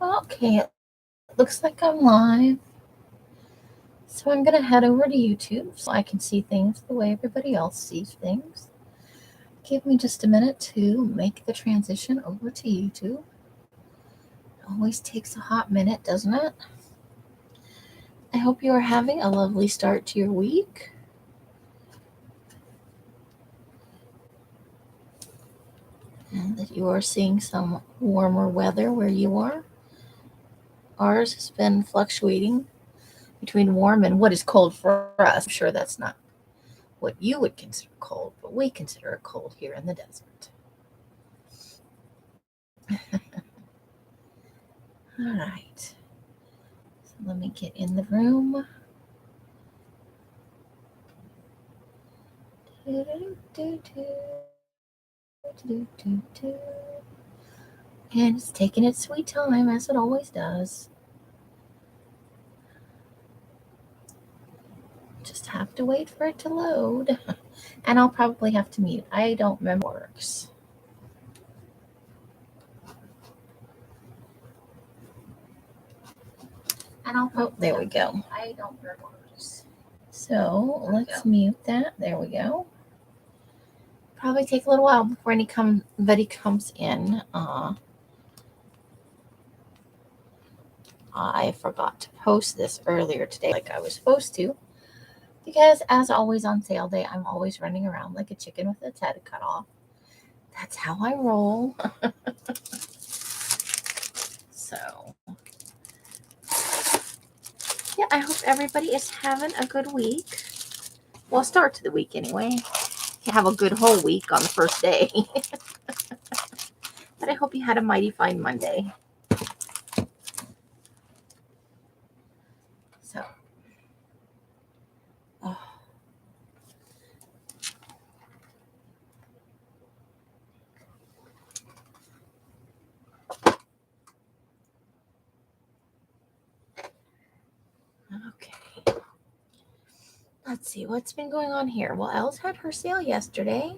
Okay, it looks like I'm live. So I'm going to head over to YouTube so I can see things the way everybody else sees things. Give me just a minute to make the transition over to YouTube. It always takes a hot minute, doesn't it? I hope you are having a lovely start to your week. And that you are seeing some warmer weather where you are. Ours has been fluctuating between warm and what is cold for us. I'm sure that's not what you would consider cold, but we consider it cold here in the desert. All right. So let me get in the room. And it's taking its sweet time, as it always does. Just have to wait for it to load. And I'll probably have to mute. I don't remember what works. There we go. I don't remember what works. So let's mute that. There we go. Probably take a little while before anybody comes in. I forgot to post this earlier today like I was supposed to, because as always on sale day, I'm always running around like a chicken with its head cut off. That's how I roll. So, yeah, I hope everybody is having a good week. Well, start to the week anyway. You have a good whole week on the first day. But I hope you had a mighty fine Monday. So, okay. Let's see what's been going on here. Well, Els had her sale yesterday.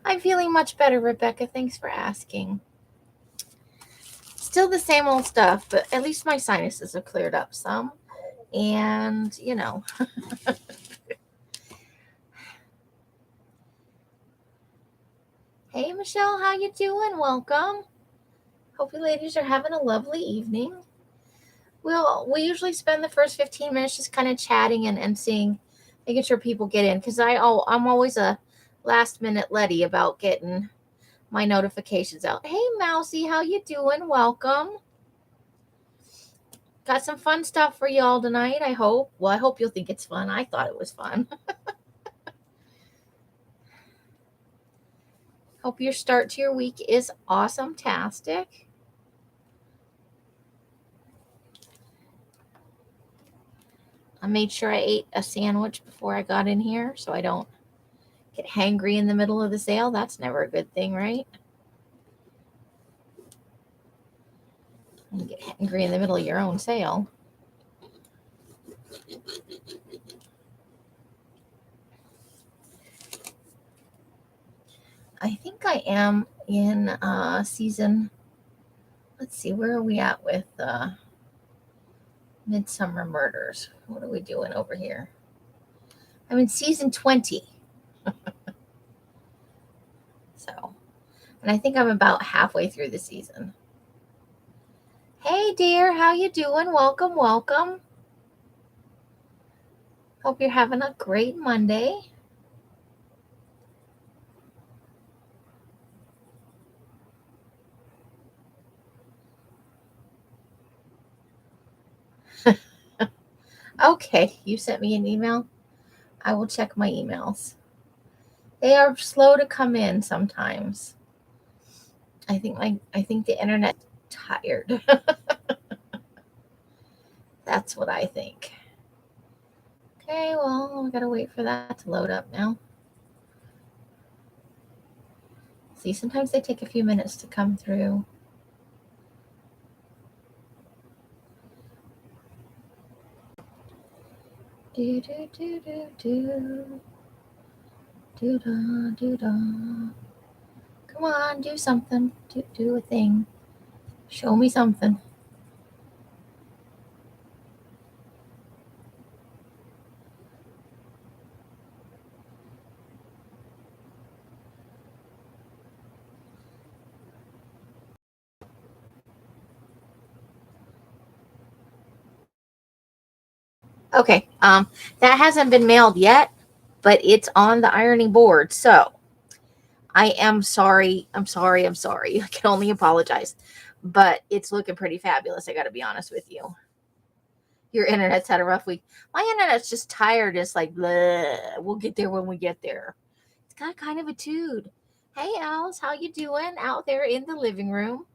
I'm feeling much better, Rebecca. Thanks for asking. Still the same old stuff, but at least my sinuses have cleared up some. And, you know. Hey, Michelle, how you doing? Welcome. Hope you ladies are having a lovely evening. We usually spend the first 15 minutes just kind of chatting and seeing, making sure people get in, because I'm always a last-minute Letty about getting my notifications out. Hey, Mousy, how you doing? Welcome. Got some fun stuff for y'all tonight, I hope. Well, I hope you'll think it's fun. I thought it was fun. Hope your start to your week is awesome-tastic. I made sure I ate a sandwich before I got in here so I don't get hangry in the middle of the sale. That's never a good thing, right? You get hangry in the middle of your own sale. I think I am in season. Let's see, where are we at with Midsummer Murders? What are we doing over here? I'm in season 20. So, and I think I'm about halfway through the season. Hey, dear, how you doing? Welcome, welcome. Hope you're having a great Monday. Okay, you sent me an email. I will check my emails. They are slow to come in sometimes. I think the internet is tired. That's what I think. Okay, well, we gotta wait for that to load up now. See, sometimes they take a few minutes to come through. Do do do do do. Do da do da. Come on, do something. Do a thing. Show me something. Okay, that hasn't been mailed yet, but it's on the ironing board. So I am sorry. I'm sorry. I can only apologize, but it's looking pretty fabulous. I got to be honest with you. Your internet's had a rough week. My internet's just tired. It's like, bleh. We'll get there when we get there. It's got kind of a tude. Hey, Els, how you doing out there in the living room?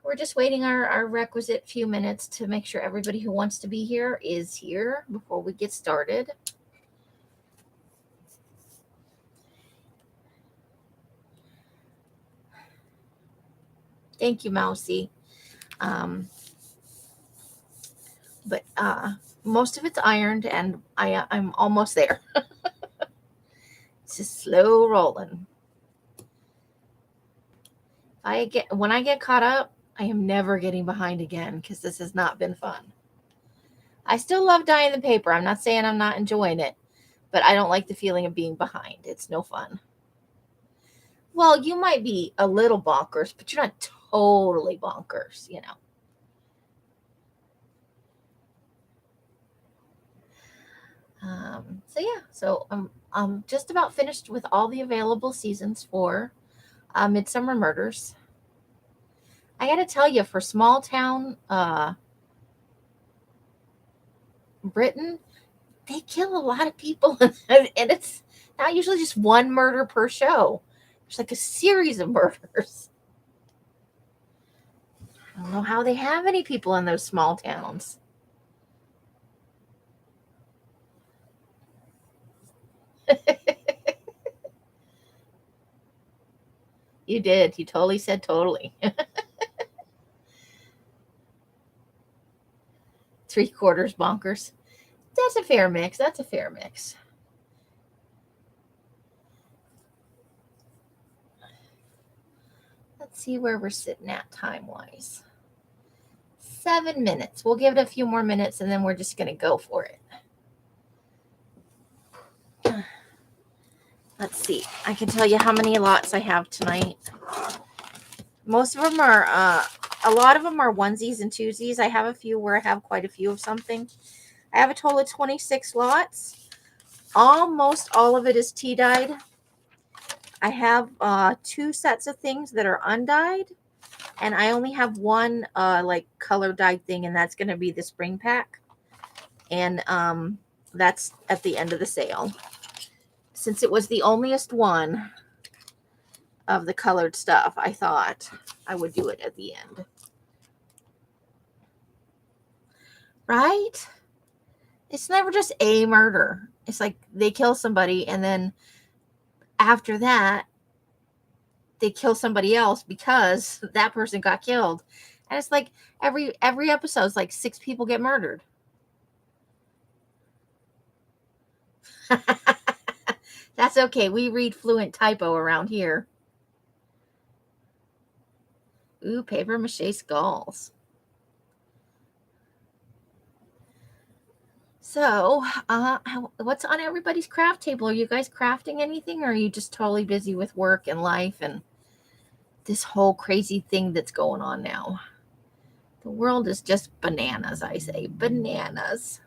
We're just waiting our requisite few minutes to make sure everybody who wants to be here is here before we get started. Thank you, Mousy. But most of it's ironed, and I'm almost there. It's just slow rolling. When I get caught up, I am never getting behind again because this has not been fun. I still love dyeing the paper. I'm not saying I'm not enjoying it, but I don't like the feeling of being behind. It's no fun. Well, you might be a little bonkers, but you're not totally bonkers, you know. So I'm just about finished with all the available seasons for Midsummer Murders. I got to tell you, for small town Britain, they kill a lot of people, and it's not usually just one murder per show. There's like a series of murders. I don't know how they have any people in those small towns. You did. You totally said totally. 3/4 bonkers. That's a fair mix. Let's see where we're sitting at time-wise. 7 minutes. We'll give it a few more minutes, and then we're just going to go for it. Let's see. I can tell you how many lots I have tonight. Most of them are, a lot of them are onesies and twosies. I have a few where I have quite a few of something. I have a total of 26 lots. Almost all of it is tea dyed. I have 2 sets of things that are undyed, and I only have one like color dyed thing, and that's going to be the spring pack. And that's at the end of the sale. Since it was the onlyest one of the colored stuff, I thought I would do it at the end. Right? It's never just a murder. It's like they kill somebody, and then after that, they kill somebody else because that person got killed. And it's like every episode is like 6 people get murdered. That's okay. We read fluent typo around here. Ooh, paper mache skulls. So, what's on everybody's craft table? Are you guys crafting anything, or are you just totally busy with work and life and this whole crazy thing that's going on now? The world is just bananas, I say. Bananas.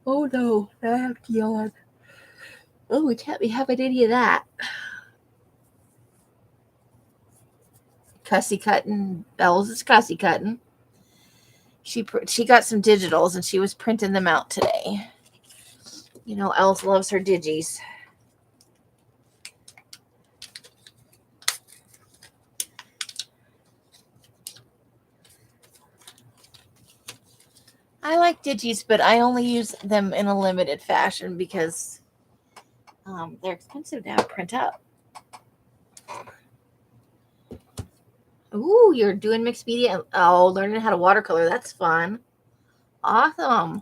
Oh no, I have to yawn. Oh, we can't be having any of that. Cussy cutting. Bells is cussy cutting. She got some digitals and she was printing them out today. You know, Els loves her digis. I like digis, but I only use them in a limited fashion because they're expensive to have print up. Ooh, you're doing mixed media. Oh, learning how to watercolor. That's fun. Awesome.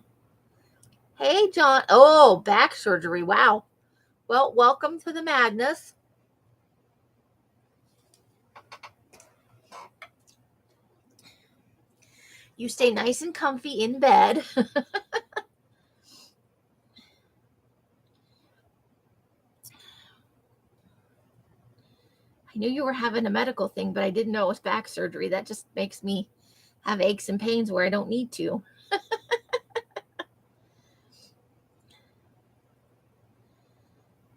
Hey, John. Oh, back surgery. Wow. Well, welcome to the madness. You stay nice and comfy in bed. I knew you were having a medical thing, but I didn't know it was back surgery. That just makes me have aches and pains where I don't need to.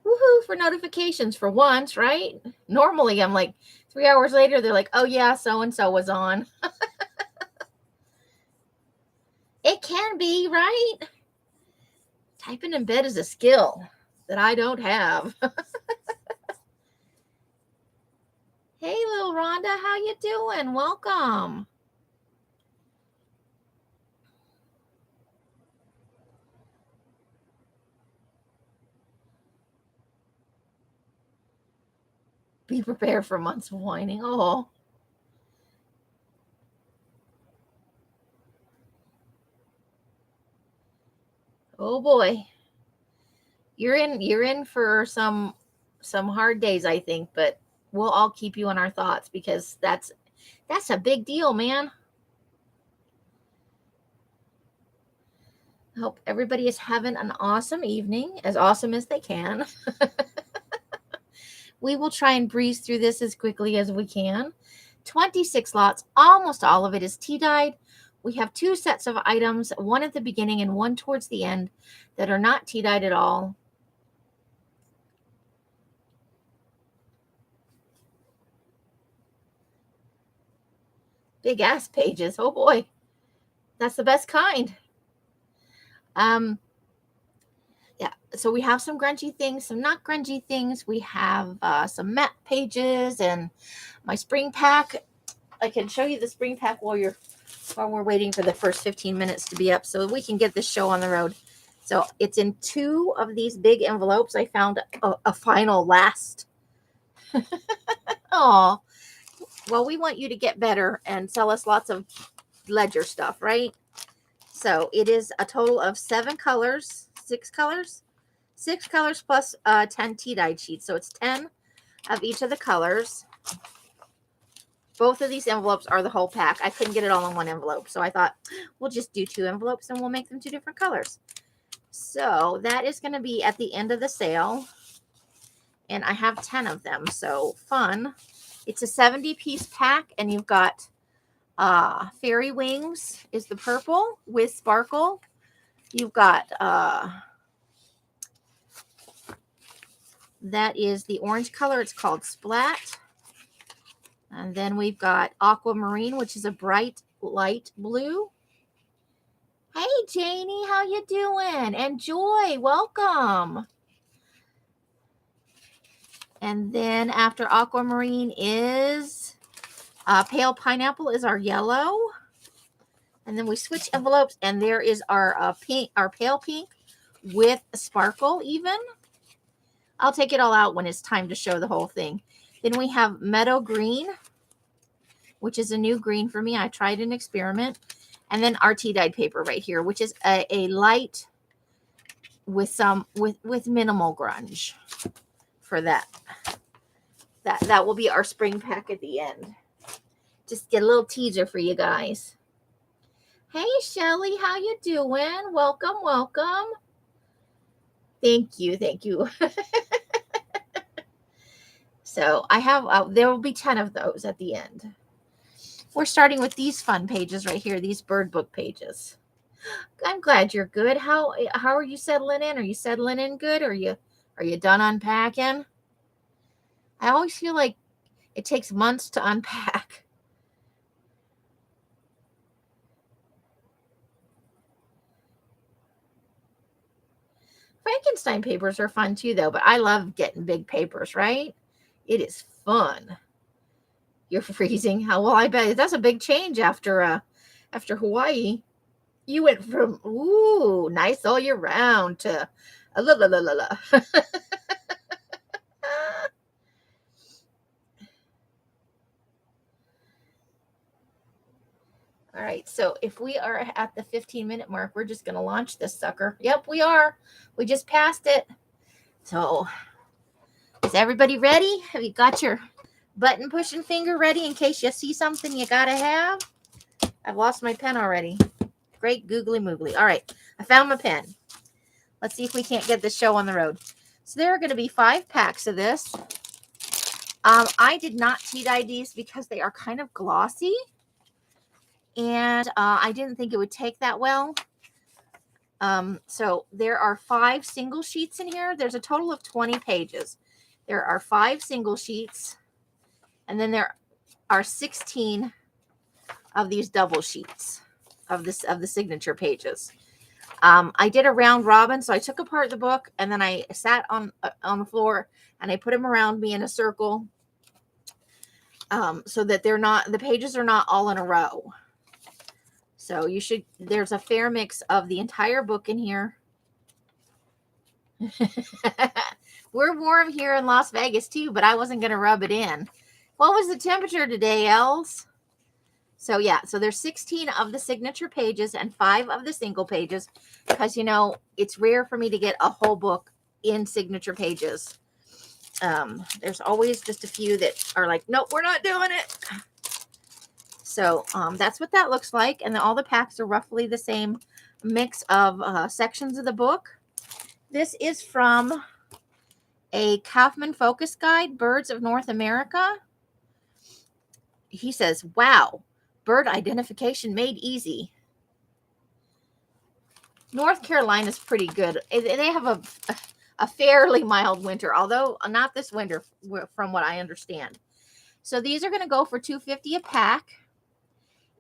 Woohoo for notifications for once, right? Normally I'm like 3 hours later, they're like, oh yeah, so-and-so was on. It can be, right? Typing in bed is a skill that I don't have. Hey, little Rhonda, how you doing? Welcome. Be prepared for months of whining. Oh. Oh boy. You're in for some hard days, I think, but we'll all keep you in our thoughts because that's a big deal, man. I hope everybody is having an awesome evening, as awesome as they can. We will try and breeze through this as quickly as we can. 26 lots, almost all of it is tea dyed. We have 2 sets of items, one at the beginning and one towards the end, that are not tea dyed at all. Big ass pages. Oh boy. That's the best kind. Yeah, so we have some grungy things, some not grungy things. We have some matte pages and my spring pack. I can show you the spring pack while we're waiting for the first 15 minutes to be up so we can get this show on the road. So it's in 2 of these big envelopes. I found a final last. Oh, well, we want you to get better and sell us lots of ledger stuff, right? So it is a total of 7 colors, 6 colors, 6 colors plus 10 tea dyed sheets. So it's 10 of each of the colors. Both of these envelopes are the whole pack. I couldn't get it all in one envelope. So I thought we'll just do 2 envelopes and we'll make them 2 different colors. So that is going to be at the end of the sale. And I have 10 of them. So fun. It's a 70-piece pack and you've got Fairy Wings is the purple with sparkle. You've got that is the orange color. It's called Splat. And then we've got Aquamarine, which is a bright light blue. Hey, Janie, how you doing? And Joy, welcome. And then after Aquamarine is Pale Pineapple is our yellow. And then we switch envelopes, and there is our pink, our pale pink with sparkle even. I'll take it all out when it's time to show the whole thing. Then we have Meadow Green, which is a new green for me. I tried an experiment. And then our tea dyed paper right here, which is a light with some with minimal grunge for that. That will be our spring pack at the end. Just get a little teaser for you guys. Hey, Shelly, how you doing? Welcome, welcome. Thank you, thank you. So I have, there will be 10 of those at the end. We're starting with these fun pages right here, these bird book pages. I'm glad you're good. How are you settling in? Are you settling in good? Are you done unpacking? I always feel like it takes months to unpack. Frankenstein papers are fun too, though, but I love getting big papers, right? It is fun. You're freezing. How well, I bet that's a big change after Hawaii. You went from ooh, nice all year round to la la la la la. All right, so if we are at the 15-minute mark, we're just going to launch this sucker. Yep, we are. We just passed it. So is everybody ready? Have you got your button pushing finger ready in case you see something you got to have? I've lost my pen already. Great googly moogly. All right, I found my pen. Let's see if we can't get this show on the road. So there are going to be 5 packs of this. I did not tea dye these because they are kind of glossy. And I didn't think it would take that well. So there are 5 single sheets in here. There's a total of 20 pages. There are 5 single sheets. And then there are 16 of these double sheets of the signature pages. I did a round robin, so I took apart the book and then I sat on the floor and I put them around me in a circle, so that the pages are not all in a row. So there's a fair mix of the entire book in here. We're warm here in Las Vegas too, but I wasn't going to rub it in. What was the temperature today, Els? So yeah, so there's 16 of the signature pages and 5 of the single pages, because, it's rare for me to get a whole book in signature pages. There's always just a few that are like, nope, we're not doing it. So that's what that looks like. And then all the packs are roughly the same mix of sections of the book. This is from a Kaufman Focus Guide, Birds of North America. He says, wow, bird identification made easy. North Carolina is pretty good. They have a fairly mild winter, although not this winter from what I understand. So these are going to go for $2.50 a pack.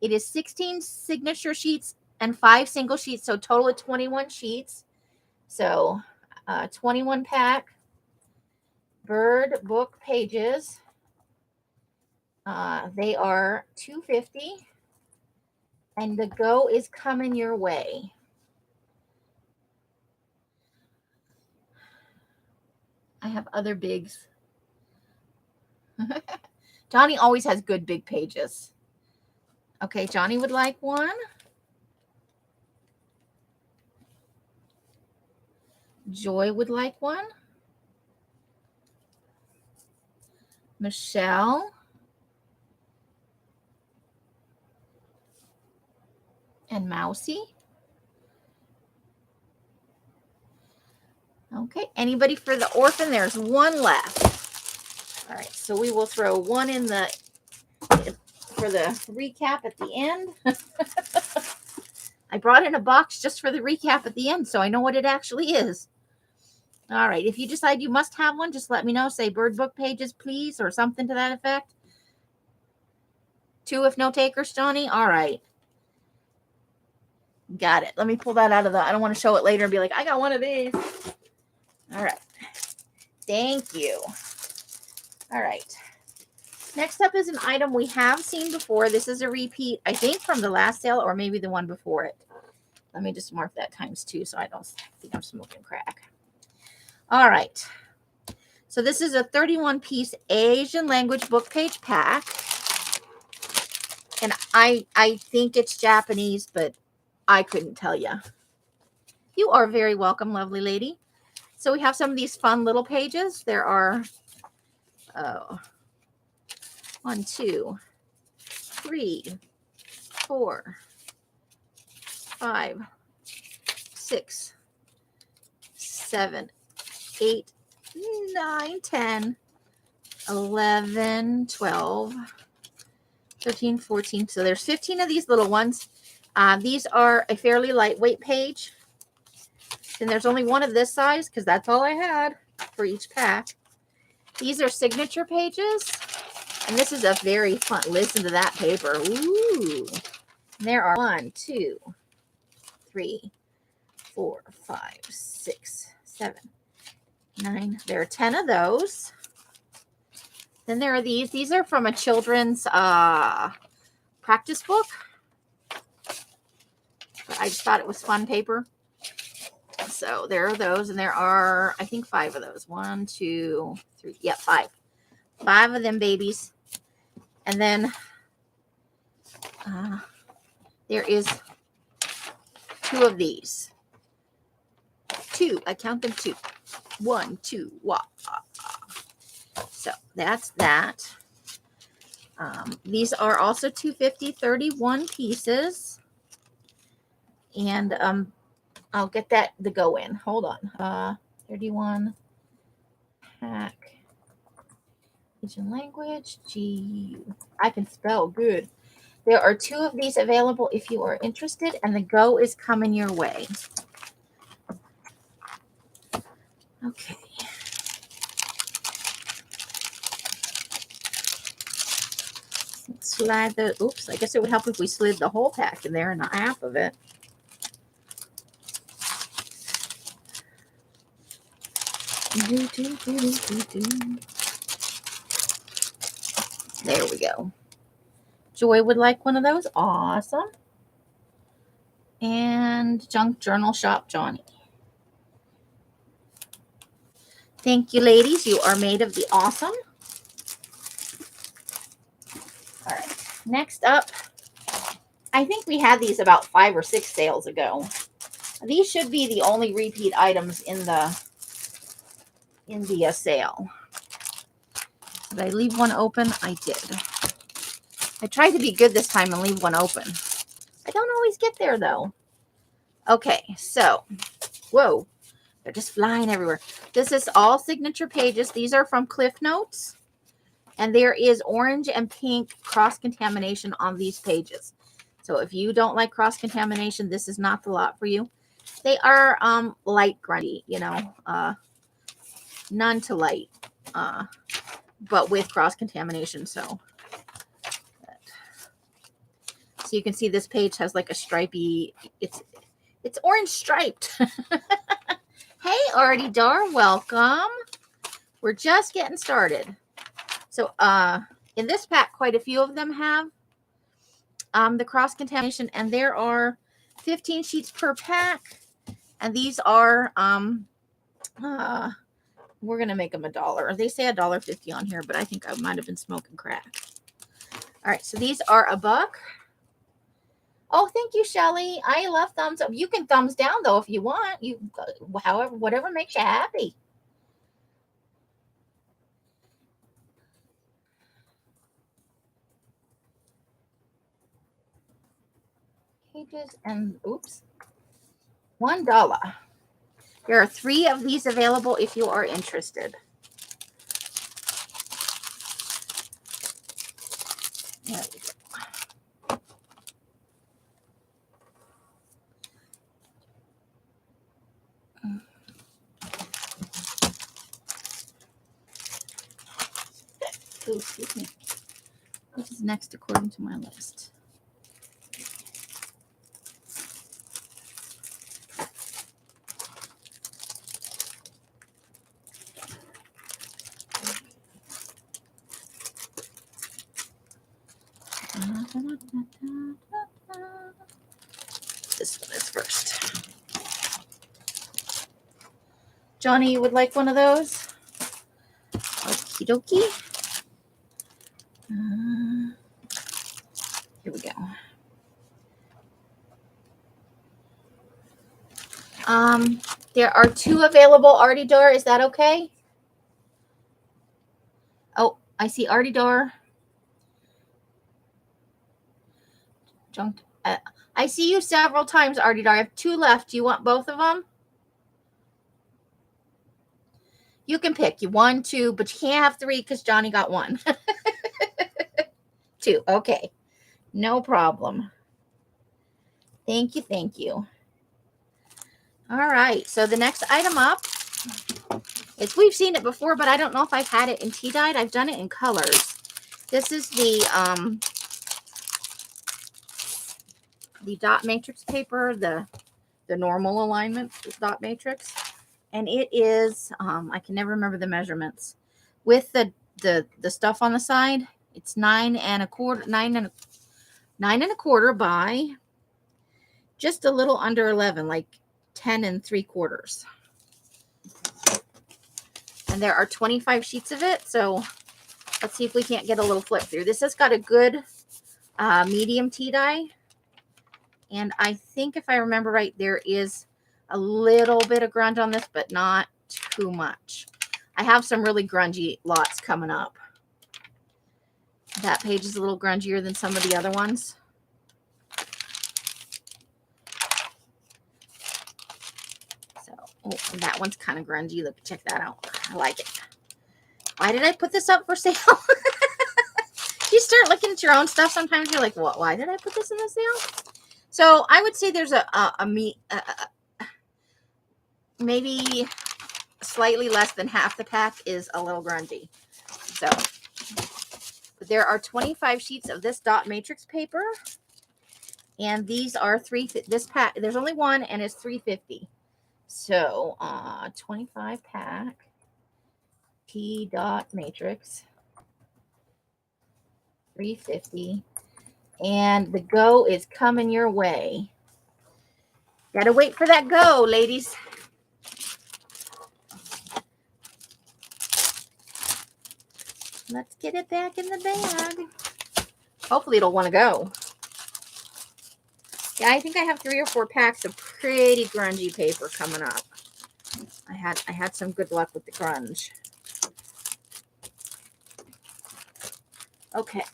It is 16 signature sheets and 5 single sheets, so total of 21 sheets. So 21 pack bird book pages. They are $2.50, and the go is coming your way. I have other bigs. Johnny always has good big pages. Okay, Johnny would like one. Joy would like one. Michelle. And Mousy. Okay, anybody for the orphan? There's one left. All right, so we will throw one in for the recap at the end. I brought in a box just for the recap at the end, so I know what it actually is. All right, if you decide you must have one, just let me know. Say bird book pages, please, or something to that effect. 2 if no takers, Johnny. All right. Got it. Let me pull that out of I don't want to show it later and be like, I got one of these. All right. Thank you. All right. Next up is an item we have seen before. This is a repeat, I think, from the last sale or maybe the one before it. Let me just mark that ×2 so I don't think I'm smoking crack. All right. So this is a 31-piece Asian language book page pack. And I think it's Japanese, but I couldn't tell you. You are very welcome, lovely lady. So we have some of these fun little pages. There are 1, 2, 3, 4, 5, 6, 7, 8, 9, 10, 11, 12, 13, 14. So there's 15 of these little ones. These are a fairly lightweight page. And there's only one of this size because that's all I had for each pack. These are signature pages. And this is a very fun, listen to that paper. Ooh. And there are 1, 2, 3, 4, 5, 6, 7, 9. There are 10 of those. Then there are these. These are from a children's practice book. I just thought it was fun paper. So there are those, and there are, I think, 5 of those. 1, 2, 3. Yeah, 5. 5 of them babies. And then there is 2 of these. 2. I count them 2. 1, 2. Wah. So that's that. These are also $2.50, 31 pieces. And I'll get the go in. Hold on. 31 pack Pigeon language, G-U. I can spell good. There are 2 of these available if you are interested, and the go is coming your way. Okay. Let's slide the, oops, I guess it would help if we slid the whole pack in there and not half of it. There we go. Joy would like one of those. Awesome. And Junk Journal Shop Johnny. Thank you, ladies. You are made of the awesome. All right. Next up, I think we had these about 5 or 6 sales ago. These should be the only repeat items in the sale. Did I leave one open? I did. I tried to be good this time and leave one open. I don't always get there though. Okay, so, whoa, they're just flying everywhere. This is all signature pages. These are from Cliff Notes. And there is orange and pink cross-contamination on these pages. So if you don't like cross-contamination, this is not the lot for you. They are light grungy, you know, none to light, but with cross-contamination. So you can see this page has like a stripy, it's orange striped. Hey, Artie Dar, welcome. We're just getting started. So in this pack, quite a few of them have the cross-contamination, and there are 15 sheets per pack. And these are, we're going to make them $1. They say $1.50 on here, but I think I might have been smoking crack. All right, so these are $1. Oh, thank you, Shelly. I love thumbs up. You can thumbs down, though, if you want. You, however, whatever makes you happy. Pages and, oops, $1. There are 3 of these available if you are interested. There we go. Oh, excuse me. What is next according to my list? This one is first. Johnny, you would like one of those? Okie dokie. Here we go. There are 2 available, Artie Dar. Is that okay? Oh, I see Artie Dar. Junk. I see you several times, Artie Dar. I have 2 left. Do you want both of them? You can pick. You 1, 2, but you can't have 3 because Johnny got 1. 2. Okay. No problem. Thank you. Thank you. All right. So the next item up is, we've seen it before, but I don't know if I've had it in tea dyed. I've done it in colors. This is the dot matrix paper, the normal alignment dot matrix. And it is, I can never remember the measurements. With the stuff on the side, it's 9 1/4 by just a little under 11, like 10 3/4. And there are 25 sheets of it. So let's see if we can't get a little flip through. This has got a good medium tea dye. And I think if I remember right, there is a little bit of grunge on this, but not too much. I have some really grungy lots coming up. That page is a little grungier than some of the other ones. So, oh, that one's kind of grungy. Look, check that out. I like it. Why did I put this up for sale? You start looking at your own stuff. Sometimes you're like, what? Why did I put this in the sale? So I would say there's maybe slightly less than half the pack is a little grungy. So there are 25 sheets of this dot matrix paper, and these are this pack. There's only one, and it's $3.50. So 25 pack Tea dot matrix, $3.50, and the go is coming your way. Gotta wait for that go, ladies. Let's get it back in the bag. Hopefully it'll want to go. Yeah, I think I have 3 or 4 packs of pretty grungy paper coming up. I had some good luck with the grunge. Okay.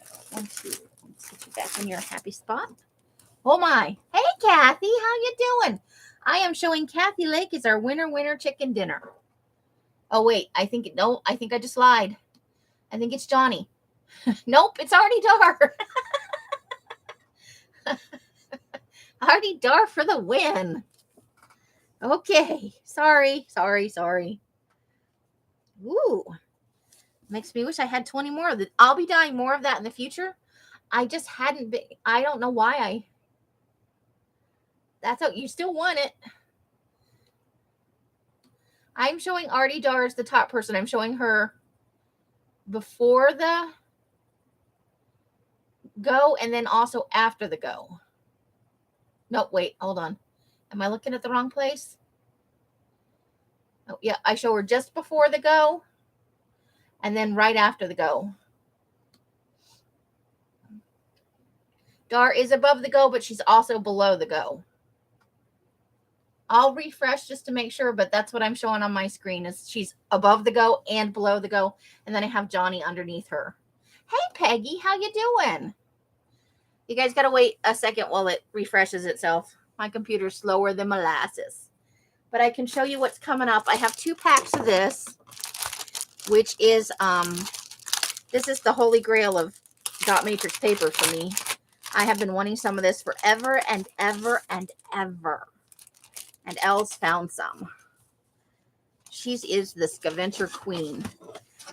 So once you sit you back in your happy spot. Oh my. Hey Kathy, how you doing? I am showing Kathy Lake is our winner chicken dinner. Oh wait, I think I just lied. I think it's Johnny. Nope, it's Artie Dar. Artie Dar for the win. Okay, sorry. Ooh, makes me wish I had 20 more of that. I'll be dyeing more of that in the future. I just hadn't been. I don't know why that's how you still want it. I'm showing Artie Dar as the top person. I'm showing her before the go and then also after the go. No, wait, hold on. Am I looking at the wrong place? Oh, yeah, I show her just before the go and then right after the go. Dar is above the go, but she's also below the go. I'll refresh just to make sure, but that's what I'm showing on my screen is she's above the go and below the go. And then I have Johnny underneath her. Hey, Peggy, how you doing? You guys got to wait a second while it refreshes itself. My computer's slower than molasses. But I can show you what's coming up. I have 2 packs of this, which is, this is the holy grail of dot matrix paper for me. I have been wanting some of this forever and ever and ever. And Elle's found some. She is the scavenger queen.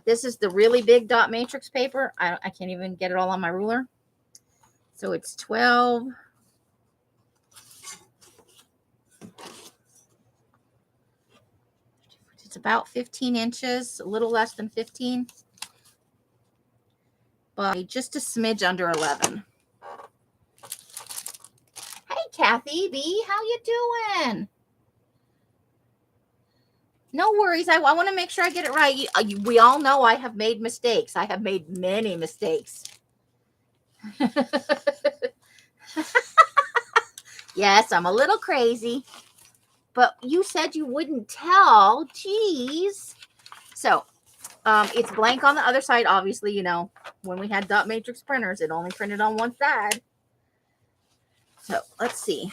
This is the really big dot matrix paper. I can't even get it all on my ruler. So it's 12. It's about 15 inches, a little less than 15. But just a smidge under 11. Hey, Kathy B, how you doing? No worries. I want to make sure I get it right. We all know I have made mistakes. I have made many mistakes. Yes, I'm a little crazy. But you said you wouldn't tell. Jeez. So, it's blank on the other side. Obviously, you know, when we had dot matrix printers, it only printed on one side. So, let's see.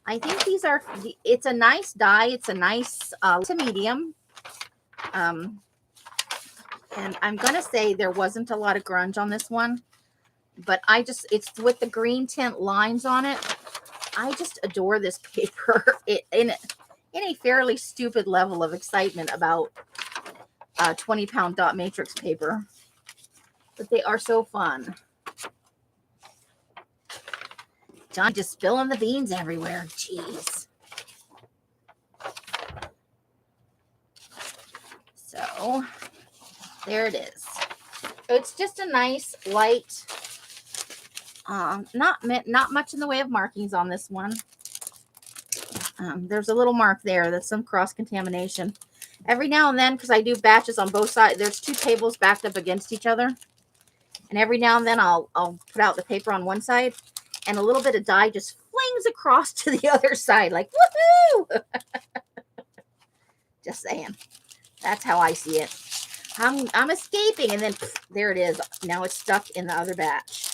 I think these are, it's a nice dye. It's a nice, to medium. And I'm going to say there wasn't a lot of grunge on this one. But it's with the green tint lines on it. I just adore this paper in a fairly stupid level of excitement about 20-pound dot matrix paper. But they are so fun. John just spilling the beans everywhere. Jeez. So there it is. So it's just a nice light. Not much in the way of markings on this one. There's a little mark there. That's some cross-contamination. Every now and then, because I do batches on both sides, there's 2 tables backed up against each other. And every now and then I'll put out the paper on one side, and a little bit of dye just flings across to the other side, like, woohoo! Just saying. That's how I see it. I'm escaping, and then pff, there it is. Now it's stuck in the other batch.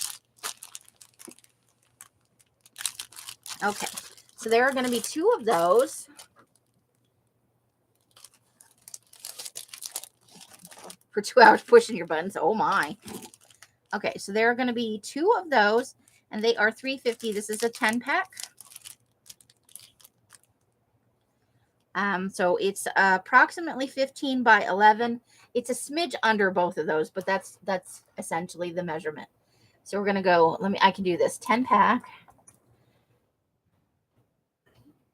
Okay, so there are going to be 2 of those. for 2 hours pushing your buttons. Oh my. Okay, so there are going to be 2 of those, and they are $3.50. This is a 10-pack. So it's approximately 15 by 11. It's a smidge under both of those, but that's essentially the measurement. So we're going to go, I can do this 10-pack.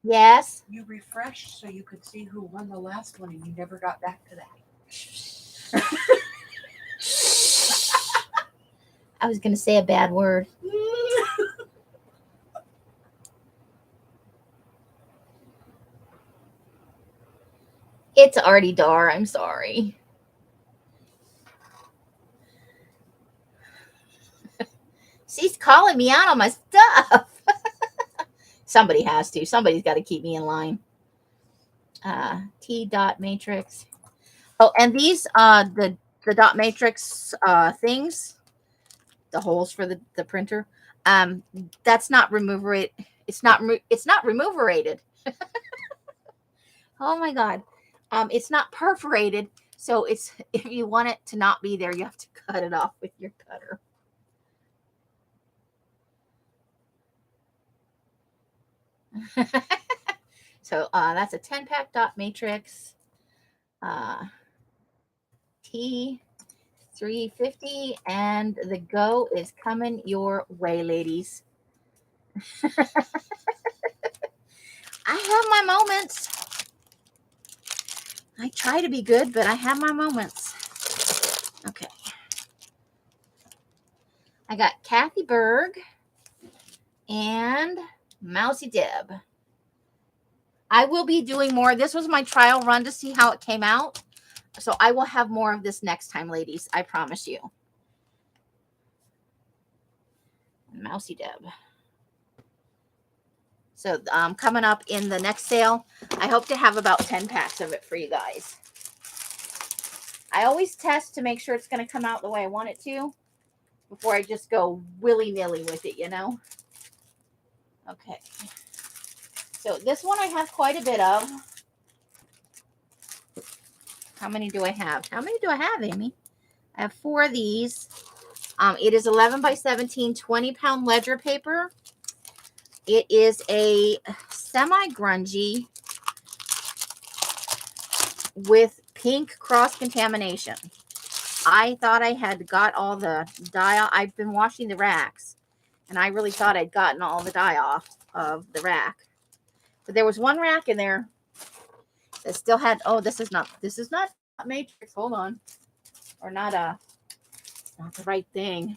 Yes. You refreshed so you could see who won the last one, and you never got back to that. I was going to say a bad word. It's already Dar. I'm sorry. She's calling me out on my stuff. Somebody has to. Somebody's got to keep me in line. T dot matrix. Oh, and these the dot matrix things, the holes for the printer. That's not removerated. It's not removerated. Oh my God. It's not perforated. So it's, if you want it to not be there, you have to cut it off with your cutter. So that's a 10-pack dot matrix. T350, and the go is coming your way, ladies. I have my moments. I try to be good, but I have my moments. Okay. I got Kathy Berg and Mousy Deb. I will be doing more. This was my trial run to see how it came out. So I will have more of this next time, ladies. I promise you. Mousy Deb. So coming up in the next sale, I hope to have about 10 packs of it for you guys. I always test to make sure it's going to come out the way I want it to before I just go willy-nilly with it, you know? Okay. So this one I have quite a bit of. How many do I have? How many do I have, Amy? I have 4 of these. It is 11 by 17, 20-pound ledger paper. It is a semi-grungy with pink cross-contamination. I thought I had got all the dye. I've been washing the racks, and I really thought I'd gotten all the dye off of the rack. But there was one rack in there that still had, oh, this is not matrix. Hold on. Or not the right thing.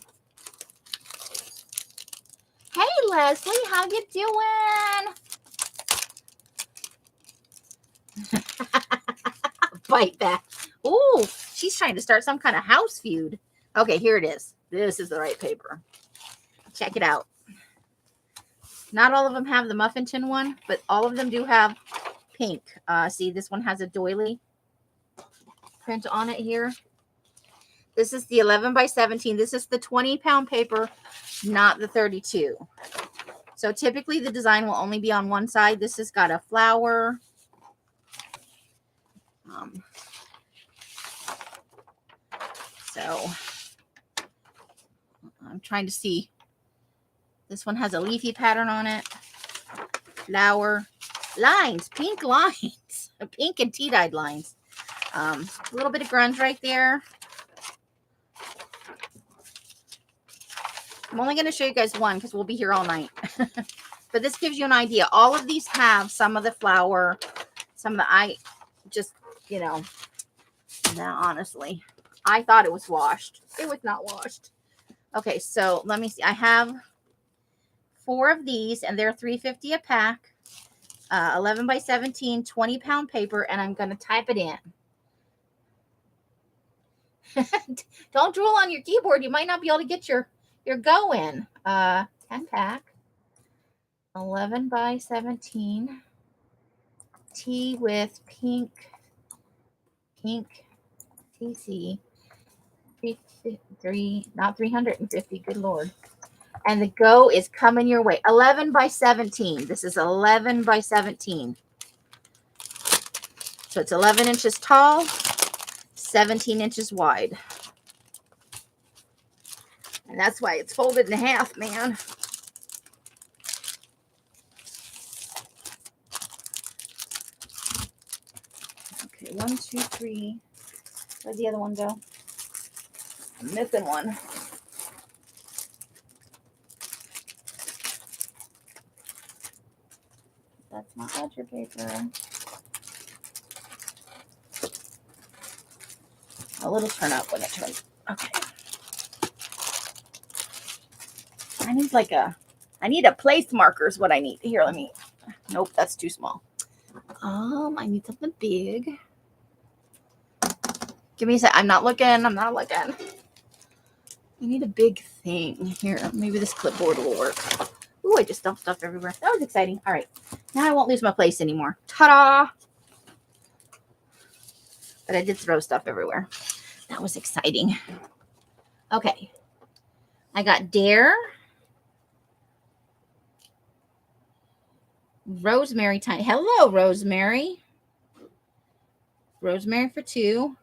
Hey, Leslie, how you doing? Bite back. Ooh, she's trying to start some kind of house feud. Okay, here it is. This is the right paper. Check it out. Not all of them have the muffin tin one, but all of them do have pink. See, this one has a doily print on it here. This is the 11 by 17. This is the 20-pound paper, not the 32. So typically the design will only be on one side. This has got a flower. So I'm trying to see. This one has a leafy pattern on it. Flower. Lines. Pink lines. Pink and tea-dyed lines. A little bit of grunge right there. I'm only going to show you guys one because we'll be here all night. But this gives you an idea. All of these have some of the flower, some of the, I just, you know, now honestly, I thought it was washed. It was not washed. Okay, so let me see. I have 4 of these, and they're $3.50 a pack. 11 by 17, 20-pound paper, and I'm going to type it in. Don't drool on your keyboard. You might not be able to get your go in. 10-pack. 11 by 17. Tea with pink TC. 3, not 350. Good Lord. And the go is coming your way. 11 by 17. This is 11 by 17. So it's 11 inches tall, 17 inches wide. And that's why it's folded in half, man. Okay, 1, 2, 3. Where'd the other one go? I'm missing one. That's my ledger paper. Oh, it'll turn up when it turns. Okay. I need a place marker is what I need. Here, let me. Nope, that's too small. I need something big. Give me a sec. I'm not looking. I need a big thing. Here, maybe this clipboard will work. Ooh, I just dumped stuff everywhere. That was exciting. All right. Now I won't lose my place anymore. Ta-da! But I did throw stuff everywhere. That was exciting. Okay. I got Dare. Rosemary time. Hello, Rosemary. Rosemary for 2.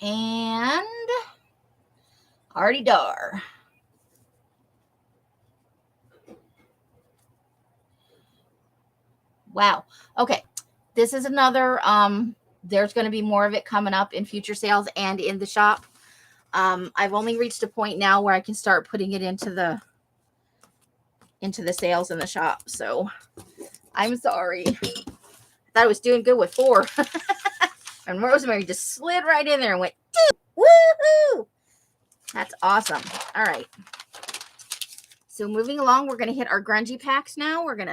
And Hardy Dar. Wow. Okay. This is another, there's going to be more of it coming up in future sales and in the shop. I've only reached a point now where I can start putting it into the sales in the shop. So I'm sorry. I thought I was doing good with 4. And Rosemary just slid right in there and went, woohoo! That's awesome. All right. So moving along, we're going to hit our grungy packs now. We're going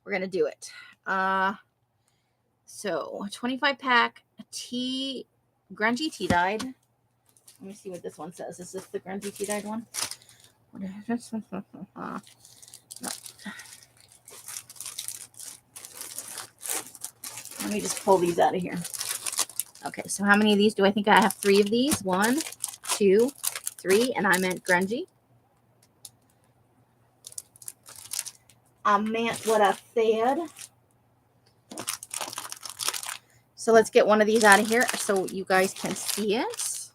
to do it. So 25 pack grungy tea dyed. Let me see what this one says. Is this the grungy tea dyed one? What is this? No. Let me just pull these out of here. Okay, so how many of these do I think I have? 3 of these. 1, 2, 3, and I meant grungy. I meant what I said. So let's get one of these out of here so you guys can see it.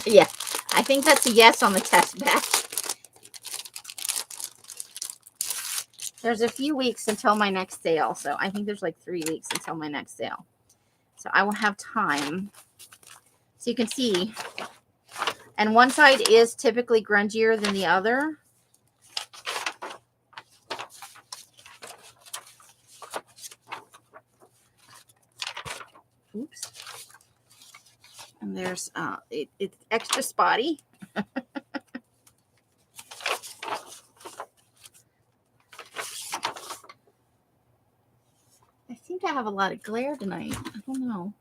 Yeah, I think that's a yes on the test batch. There's a few weeks until my next sale, so I think there's like 3 weeks until my next sale. So I will have time. So you can see, and one side is typically grungier than the other. Oops. And there's, it's extra spotty. I think I have a lot of glare tonight. I don't know.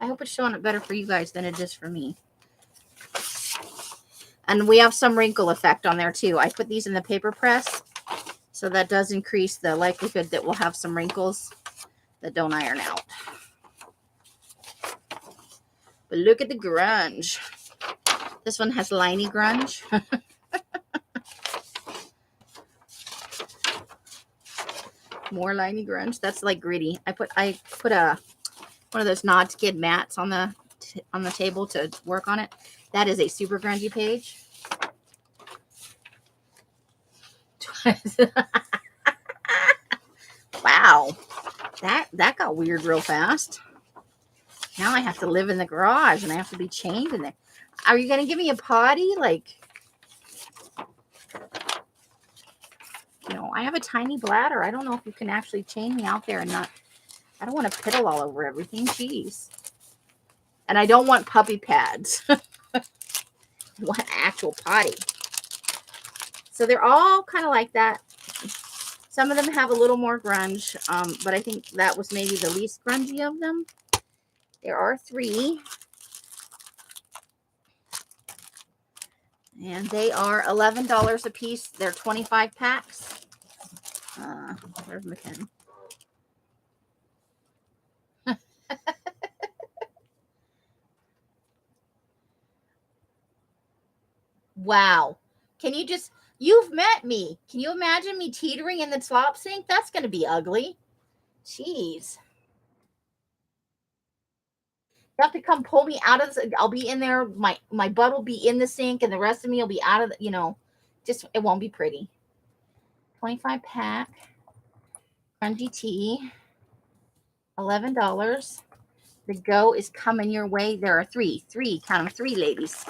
I hope it's showing it better for you guys than it is for me. And we have some wrinkle effect on there too. I put these in the paper press, so that does increase the likelihood that we'll have some wrinkles that don't iron out. But look at the grunge. This one has liney grunge. More liney grunge. That's like gritty. I put one of those Nod Skid mats on the table to work on it. That is a super grungy page. Wow, that got weird real fast. Now I have to live in the garage and I have to be chained in there. Are you gonna give me a potty? Like, you know, I have a tiny bladder. I don't know if you can actually chain me out there and not. I don't want to piddle all over everything. Jeez. And I don't want puppy pads. I want an actual potty. So they're all kind of like that. Some of them have a little more grunge, but I think that was maybe the least grungy of them. There are 3. And they are $11 a piece. They're 25 packs. Where's my pen? Wow. Can you just, You've met me. Can you imagine me teetering in the slop sink? That's going to be ugly. Jeez. You have to come pull me out of the, I'll be in there. My butt will be in the sink and the rest of me will be out of the, just, it won't be pretty. 25 pack. Grungy tea. $11. The go is coming your way. There are three, count them, 3 ladies.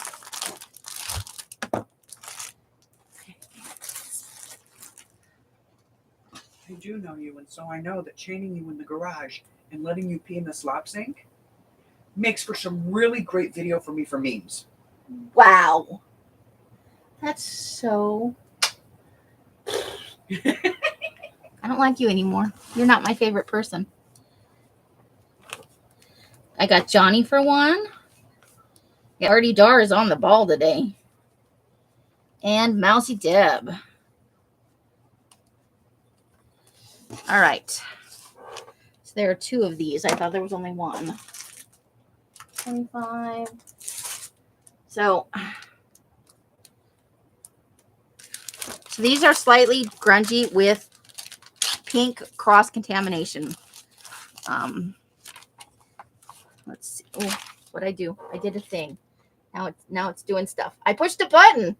I do know you, and so I know that chaining you in the garage and letting you pee in the slop sink makes for some really great video for me for memes. Wow. That's so... I don't like you anymore. You're not my favorite person. I got Johnny for one. Yeah, Artie Dar is on the ball today. And Mousy Deb. All right. So there are 2 of these. I thought there was only one. 25. So these are slightly grungy with pink cross-contamination. Let's see. Oh, what'd I do? I did a thing. Now it's doing stuff. I pushed a button.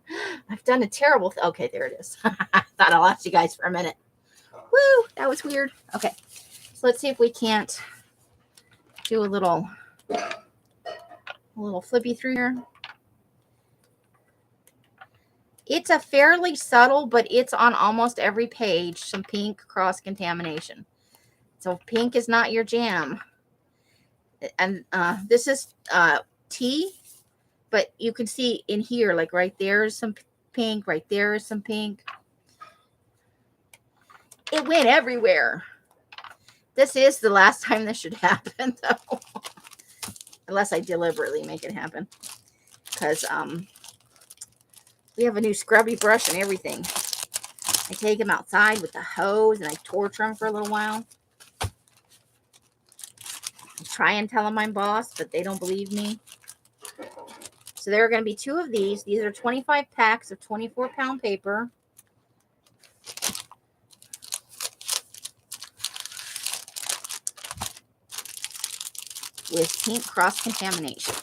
I've done a terrible okay, there it is. I thought I lost you guys for a minute. Woo, that was weird. Okay. So let's see if we can't do a little flippy through here. It's a fairly subtle, but it's on almost every page, some pink cross-contamination. So if pink is not your jam. And this is tea, but you can see in here, like right there is some pink, right there is some pink. It went everywhere. This is the last time this should happen, though. Unless I deliberately make it happen. Because we have a new scrubby brush and everything. I take them outside with the hose and I torture them for a little while. I try and tell them I'm boss, but they don't believe me. So there are going to be 2 of these. These are 25 packs of 24-pound paper. With pink cross-contamination.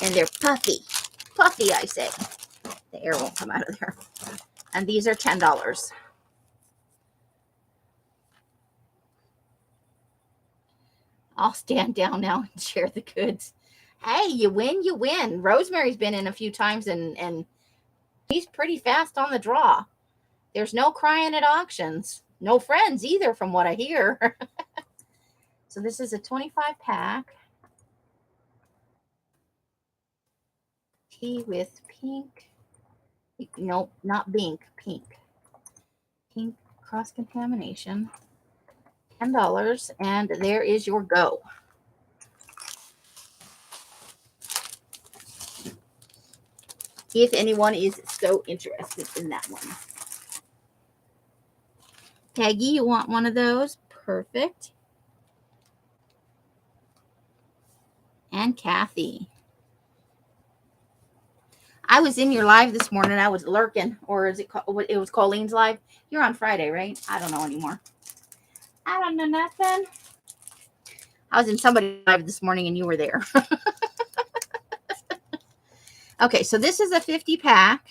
And they're puffy. Puffy, I say. The air won't come out of there. And these are $10. I'll stand down now and share the goods. Hey, you win, you win. Rosemary's been in a few times and he's pretty fast on the draw. There's no crying at auctions. No friends either, from what I hear. So this is a 25 pack. Tea with pink. Nope, not pink, pink. Pink cross-contamination. $10, and there is your go. If anyone is so interested in that one. Peggy, you want one of those? Perfect. And Kathy. I was in your live this morning. I was lurking, or is it was Colleen's live? You're on Friday, right? I don't know anymore. I don't know nothing. I was in somebody's live this morning and you were there. Okay, so this is a 50 pack.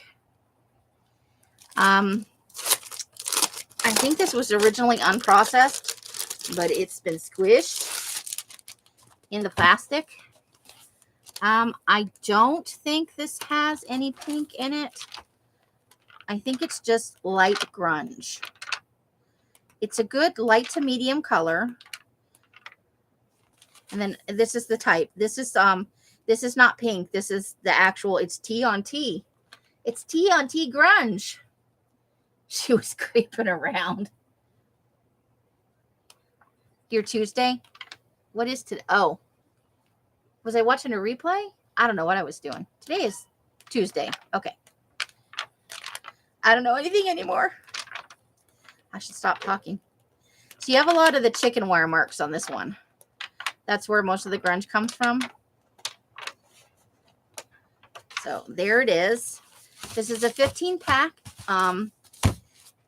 I think this was originally unprocessed, but it's been squished in the plastic. I don't think this has any pink in it. I think it's just light grunge. It's a good light to medium color. And then this is the type. This is not pink. This is the actual, it's tea on tea. It's tea on tea grunge. She was creeping around. Dear Tuesday. What is today? Oh. Was I watching a replay? I don't know what I was doing. Today is Tuesday. Okay. I don't know anything anymore. I should stop talking. So you have a lot of the chicken wire marks on this one. That's where most of the grunge comes from. So there it is. This is a 15 pack, and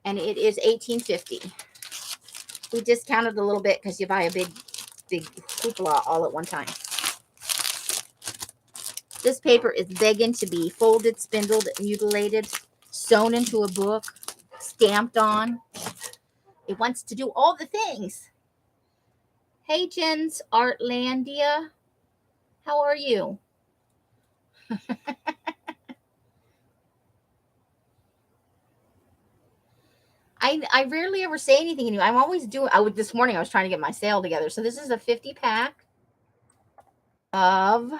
it is $18.50. We discounted a little bit because you buy a big hoopla all at one time. This paper is begging to be folded, spindled, mutilated, sewn into a book, stamped on. It wants to do all the things. Hey, Jen's Artlandia. How are you? I rarely ever say anything to you. I'm always doing. This morning I was trying to get my sale together. So this is a 50 pack of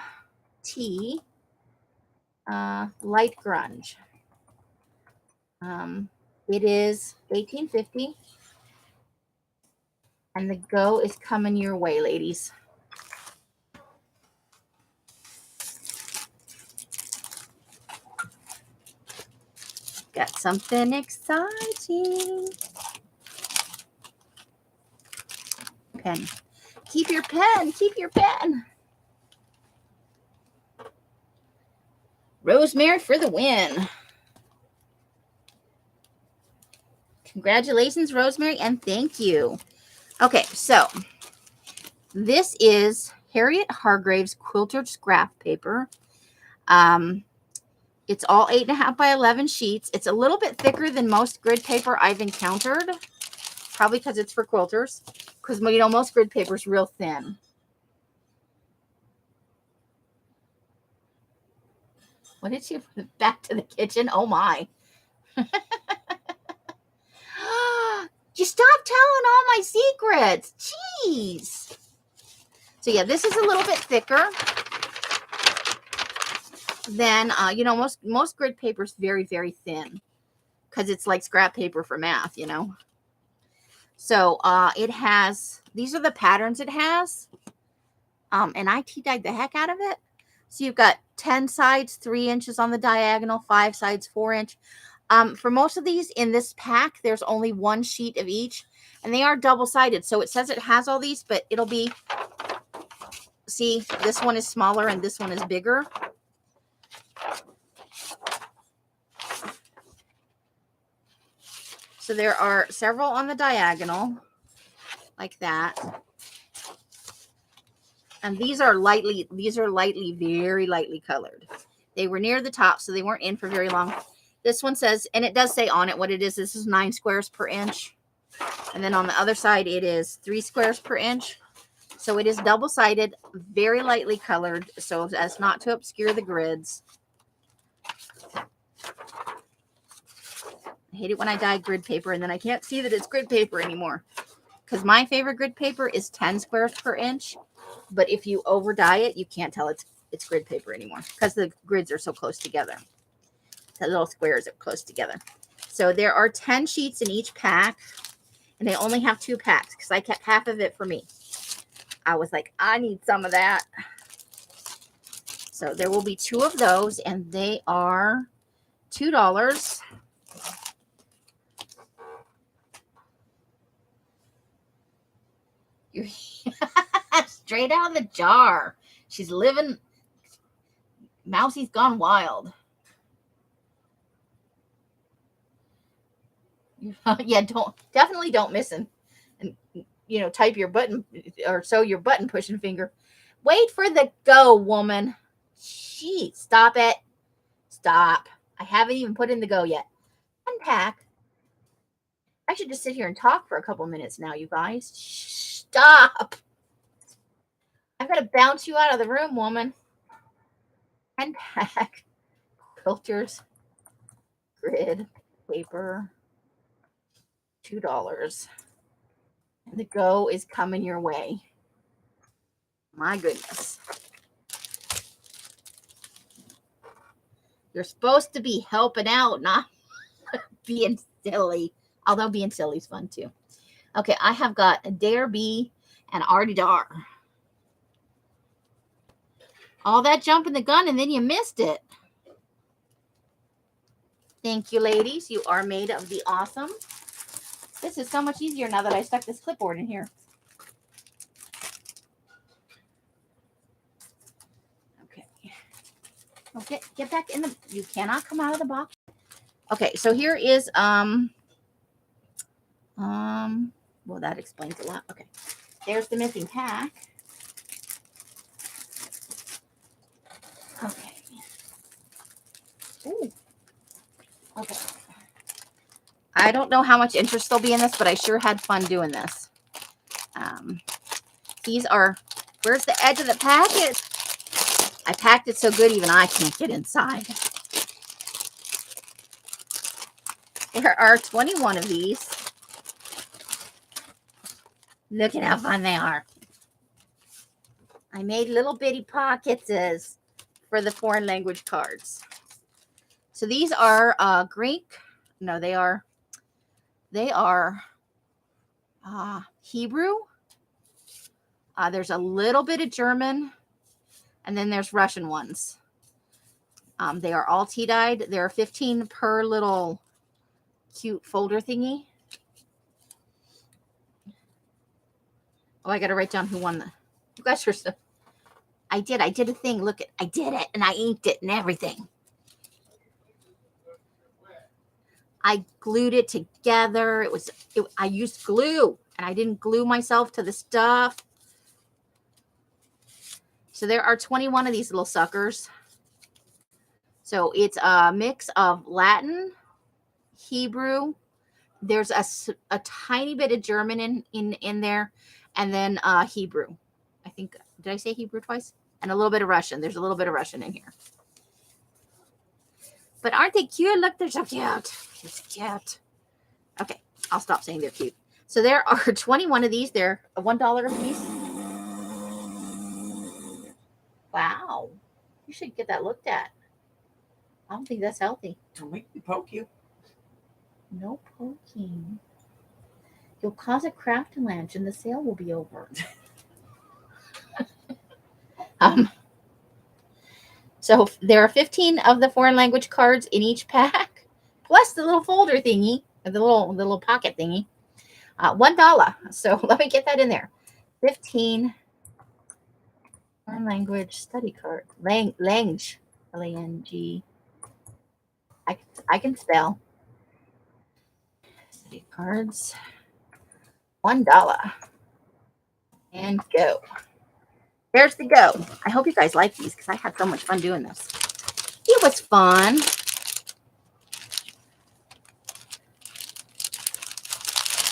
tea, light grunge. It is $18.50, and the go is coming your way, ladies. Got something exciting. Pen. Keep your pen. Keep your pen. Rosemary for the win. Congratulations, Rosemary, and thank you. Okay, so this is Harriet Hargrave's Quilted scrap paper. It's all 8.5 by 11 sheets. It's a little bit thicker than most grid paper I've encountered, probably because it's for quilters, because, you know, most grid paper is real thin. What did she put back to the kitchen? Oh, my. You stop telling all my secrets. Jeez. So, yeah, this is a little bit thicker than, you know, most grid paper is very, very thin because it's like scrap paper for math, you know. So, it has, these are the patterns it has. And I tea dyed the heck out of it. So, you've got 10 sides, 3 inches on the diagonal, 5 sides, 4 inch. For most of these in this pack, there's only 1 sheet of each, and they are double-sided. So it says it has all these, but it'll be, see, this one is smaller and this one is bigger. So there are several on the diagonal, like that. And these are lightly, very lightly colored. They were near the top, so they weren't in for very long. This one says, and it does say on it what it is. This is 9 squares per inch. And then on the other side, it is 3 squares per inch. So it is double-sided, very lightly colored, so as not to obscure the grids. I hate it when I dye grid paper, and then I can't see that it's grid paper anymore. Because my favorite grid paper is 10 squares per inch. But if you over-dye it, you can't tell it's grid paper anymore because the grids are so close together. The little squares are close together. So there are 10 sheets in each pack, and they only have 2 packs because I kept half of it for me. I was like, I need some of that. So there will be 2 of those, and they are $2. You're straight out of the jar. She's living. Mousie's gone wild. Yeah, definitely don't miss him. And, you know, type your button or sew your button pushing finger. Wait for the go, woman. Jeez, stop it. Stop. I haven't even put in the go yet. Unpack. I should just sit here and talk for a couple minutes now, you guys. Stop. I've got to bounce you out of the room, woman. Unpack. Quilters. Grid. Paper. $2. And the go is coming your way. My goodness. You're supposed to be helping out, not being silly. Although being silly is fun too. Okay, I have got Dare Be and Artie Dar. All that jumping the gun and then you missed it. Thank you, ladies. You are made of the awesome. This is so much easier now that I stuck this clipboard in here. Okay. Oh, get back in the, you cannot come out of the box. Okay, so here is, well, that explains a lot. Okay, there's the missing pack. Okay. Ooh. Okay. I don't know how much interest there'll be in this, but I sure had fun doing this. These are, where's the edge of the packet? I packed it so good, even I can't get inside. There are 21 of these. Look at how fun they are. I made little bitty pockets for the foreign language cards. So these are Greek. No, they are Hebrew. There's a little bit of German, and then there's Russian ones. They are all tea dyed. There are 15 per little cute folder thingy. Oh, I got to write down who won the. You guys are so. I did a thing. Look at, I did it, and I inked it and everything. I glued it together. I used glue, and I didn't glue myself to the stuff. So there are 21 of these little suckers. So it's a mix of Latin, Hebrew. There's a tiny bit of German in there, and then Hebrew. I think, did I say Hebrew twice? And a little bit of Russian. There's a little bit of Russian in here. But aren't they cute? Look, they're so cute. It's cute. Okay, I'll stop saying they're cute. So there are 21 of these. They're $1 a piece. Wow. You should get that looked at. I don't think that's healthy. Don't make me poke you. No poking. You'll cause a craft lunch and the sale will be over. So there are 15 of the foreign language cards in each pack, plus the little folder thingy, the little pocket thingy. $1. So let me get that in there. 15 foreign language study card. Lange. L-A-N-G. I can spell. Study cards. $1. And go. There's the go. I hope you guys like these because I had so much fun doing this. It was fun.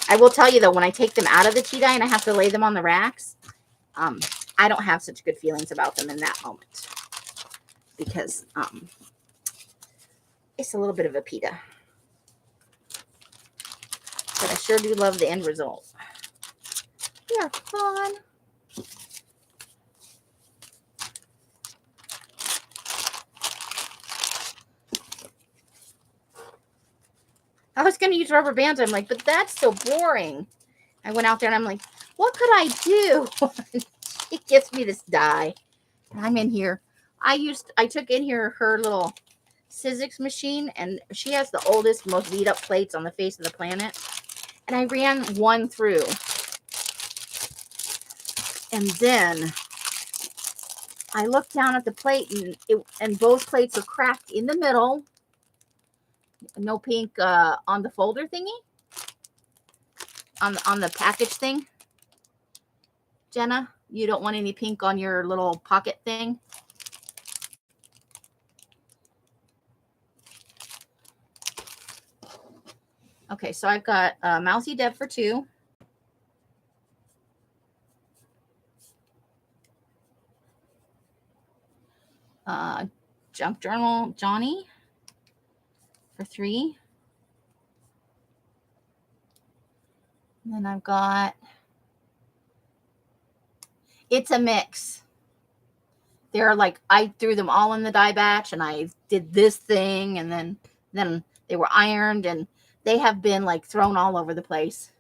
I will tell you though, when I take them out of the tea dye and I have to lay them on the racks, I don't have such good feelings about them in that moment because it's a little bit of a pita. But I sure do love the end result. They are fun. I was going to use rubber bands. I'm like, but that's so boring. I went out there and I'm like, what could I do? It gives me this dye. And I'm in here. I took in here her little Sizzix machine, and she has the oldest, most beat up plates on the face of the planet. And I ran one through. And then I looked down at the plate, and both plates are cracked in the middle. No pink on the folder thingy, on the package thing. Jenna, you don't want any pink on your little pocket thing? Okay, so I've got Mousy Deb for 2. Junk Journal Johnny for 3. And then I've got It's a Mix. They're like, I threw them all in the dye batch and I did this thing, and then they were ironed and they have been like thrown all over the place.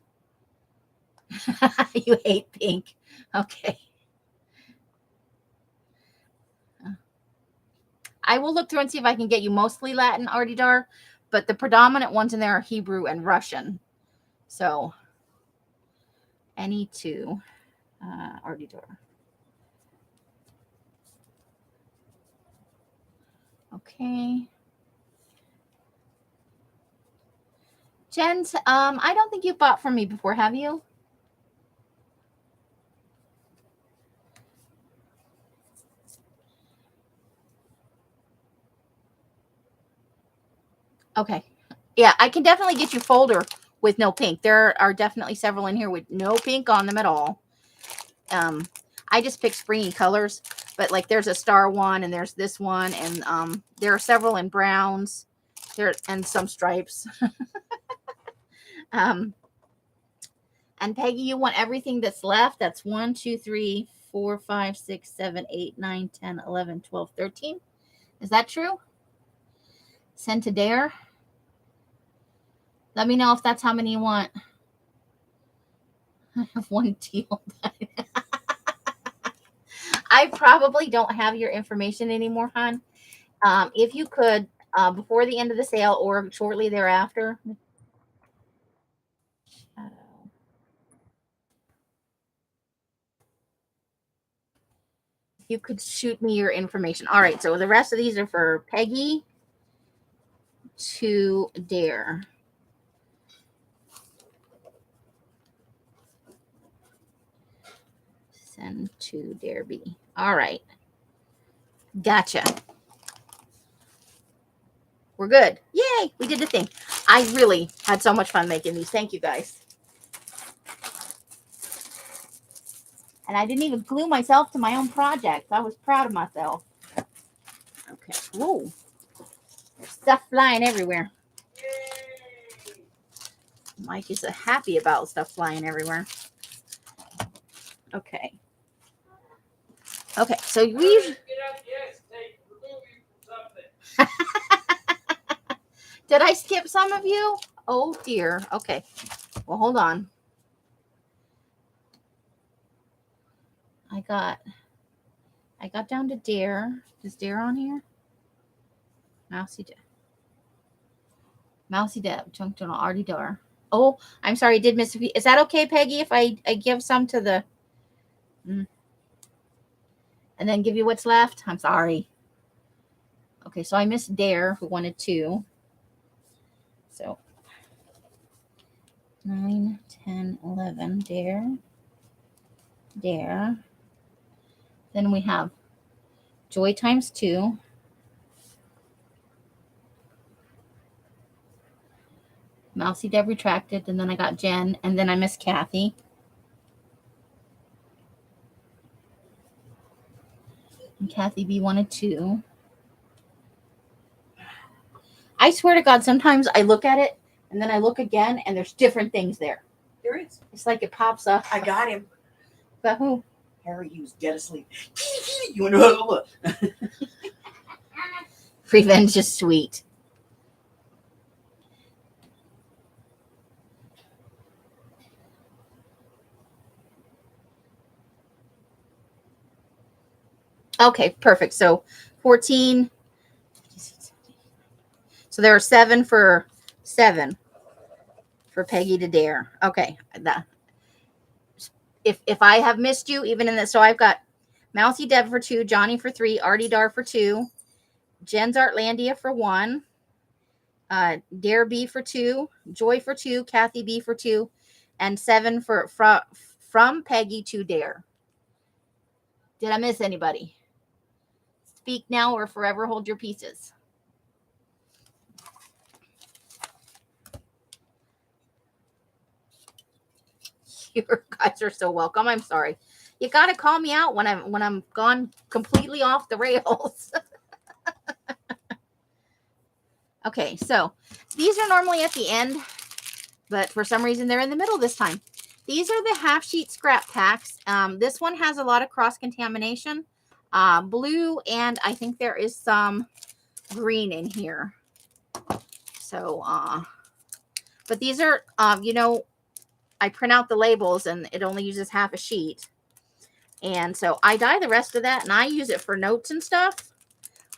You hate pink. Okay. I will look through and see if I can get you mostly Latin Ardidar, but the predominant ones in there are Hebrew and Russian. So any 2 Ardidar. Okay. Jen's, I don't think you bought from me before, have you? Okay. Yeah, I can definitely get you a folder with no pink. There are definitely several in here with no pink on them at all. I just picked springy colors, but like there's a star one and there's this one, and there are several in browns there and some stripes. And Peggy, you want everything that's left. That's 1, 2, 3, 4, 5, 6, 7, 8, 9, 10, 11, 12, 13. Is that true? Send to Dare. Let me know if that's how many you want. I have one teal dye. I probably don't have your information anymore, hon. If you could, before the end of the sale or shortly thereafter. You could shoot me your information. All right, so the rest of these are for Peggy to Dare. Send to Dare B. All right. Gotcha. We're good. Yay, we did the thing. I really had so much fun making these. Thank you, guys. And I didn't even glue myself to my own project. I was proud of myself. Okay. Whoa. There's stuff flying everywhere. Yay. Mike is happy about stuff flying everywhere. Okay. Okay, so we... Did I skip some of you? Oh, dear. Okay. Well, hold on. I got down to Dare. Is Dare on here? Mousy Deb. Junked on Artie Dar. Oh, I'm sorry. I did miss a few. Is that okay, Peggy, if I give some to the... and then give you what's left? I'm sorry. Okay, so I missed Dare, who wanted 2. So 9, 10, 11, Dare. Then we have Joy times 2. Mousy Deb retracted, and then I got Jen, and then I missed Kathy. And Kathy B wanted 2. I swear to God, sometimes I look at it, and then I look again, and there's different things there. There is. It's like it pops up. I got him. But who? Harry, he was dead asleep. You want to look? Revenge is sweet. Okay, perfect. So 14. So there are 7 for Peggy to Dare. Okay. If I have missed you, even in this, so I've got Mousy Deb for 2, Johnny for 3, Artie Dar for 2, Jen's Artlandia for 1, Dare B for 2, Joy for 2, Kathy B for 2, and 7 from Peggy to Dare. Did I miss anybody? Speak now or forever hold your pieces. You guys are so welcome. I'm sorry. You got to call me out when I'm gone completely off the rails. Okay, so these are normally at the end, but for some reason they're in the middle this time. These are the half sheet scrap packs. This one has a lot of cross-contamination, blue, and I think there is some green in here. So, but these are, I print out the labels and it only uses half a sheet. And so I dye the rest of that and I use it for notes and stuff.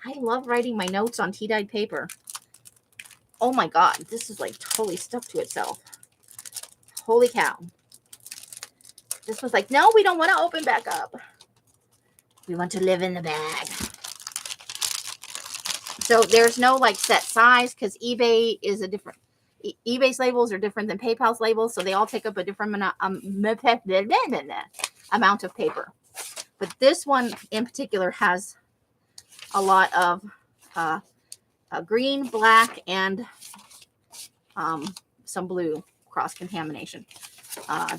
I love writing my notes on tea dyed paper. Oh my God, this is like totally stuck to itself. Holy cow. This was like, no, we don't want to open back up. We want to live in the bag. So there's no like set size because eBay is a different, eBay's labels are different than PayPal's labels. So they all take up a different amount of paper. But this one in particular has a lot of green, black, and some blue cross-contamination.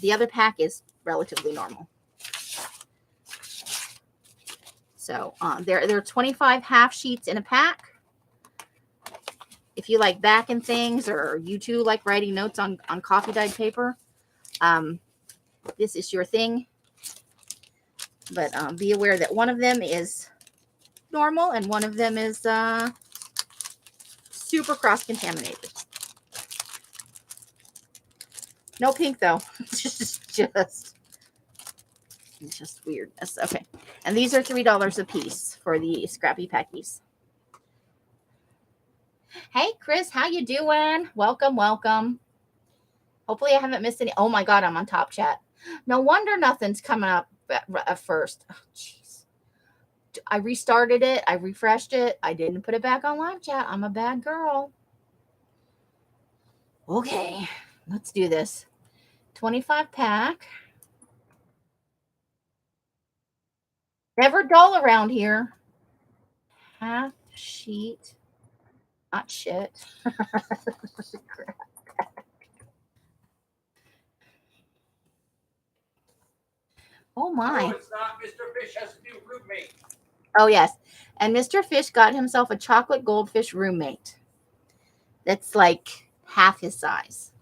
The other pack is relatively normal. So there are 25 half sheets in a pack. If you like backing things, or you too like writing notes on coffee dyed paper, this is your thing. But be aware that one of them is normal and one of them is super cross-contaminated. No pink though. It's just weirdness. Okay. And these are $3 a piece for the scrappy packies. Hey Chris, how you doing? Welcome, welcome. Hopefully I haven't missed any. Oh my God, I'm on top chat. No wonder nothing's coming up at first. Oh, jeez. I restarted it. I refreshed it. I didn't put it back on live chat. I'm a bad girl. Okay, let's do this. 25 pack. Never dull around here. Half sheet. Not shit. Oh my. No, it's not. Mr. Fish has a new roommate. Oh yes. And Mr. Fish got himself a chocolate goldfish roommate. That's like half his size.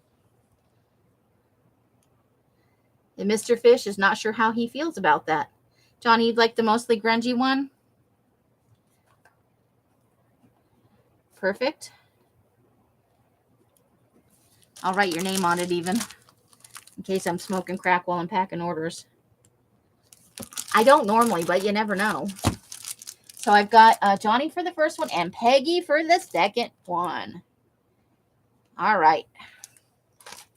And Mr. Fish is not sure how he feels about that. Johnny, you'd like the mostly grungy one? Perfect. I'll write your name on it even, in case I'm smoking crack while I'm packing orders. I don't normally, but you never know. So I've got Johnny for the first one and Peggy for the second one. All right.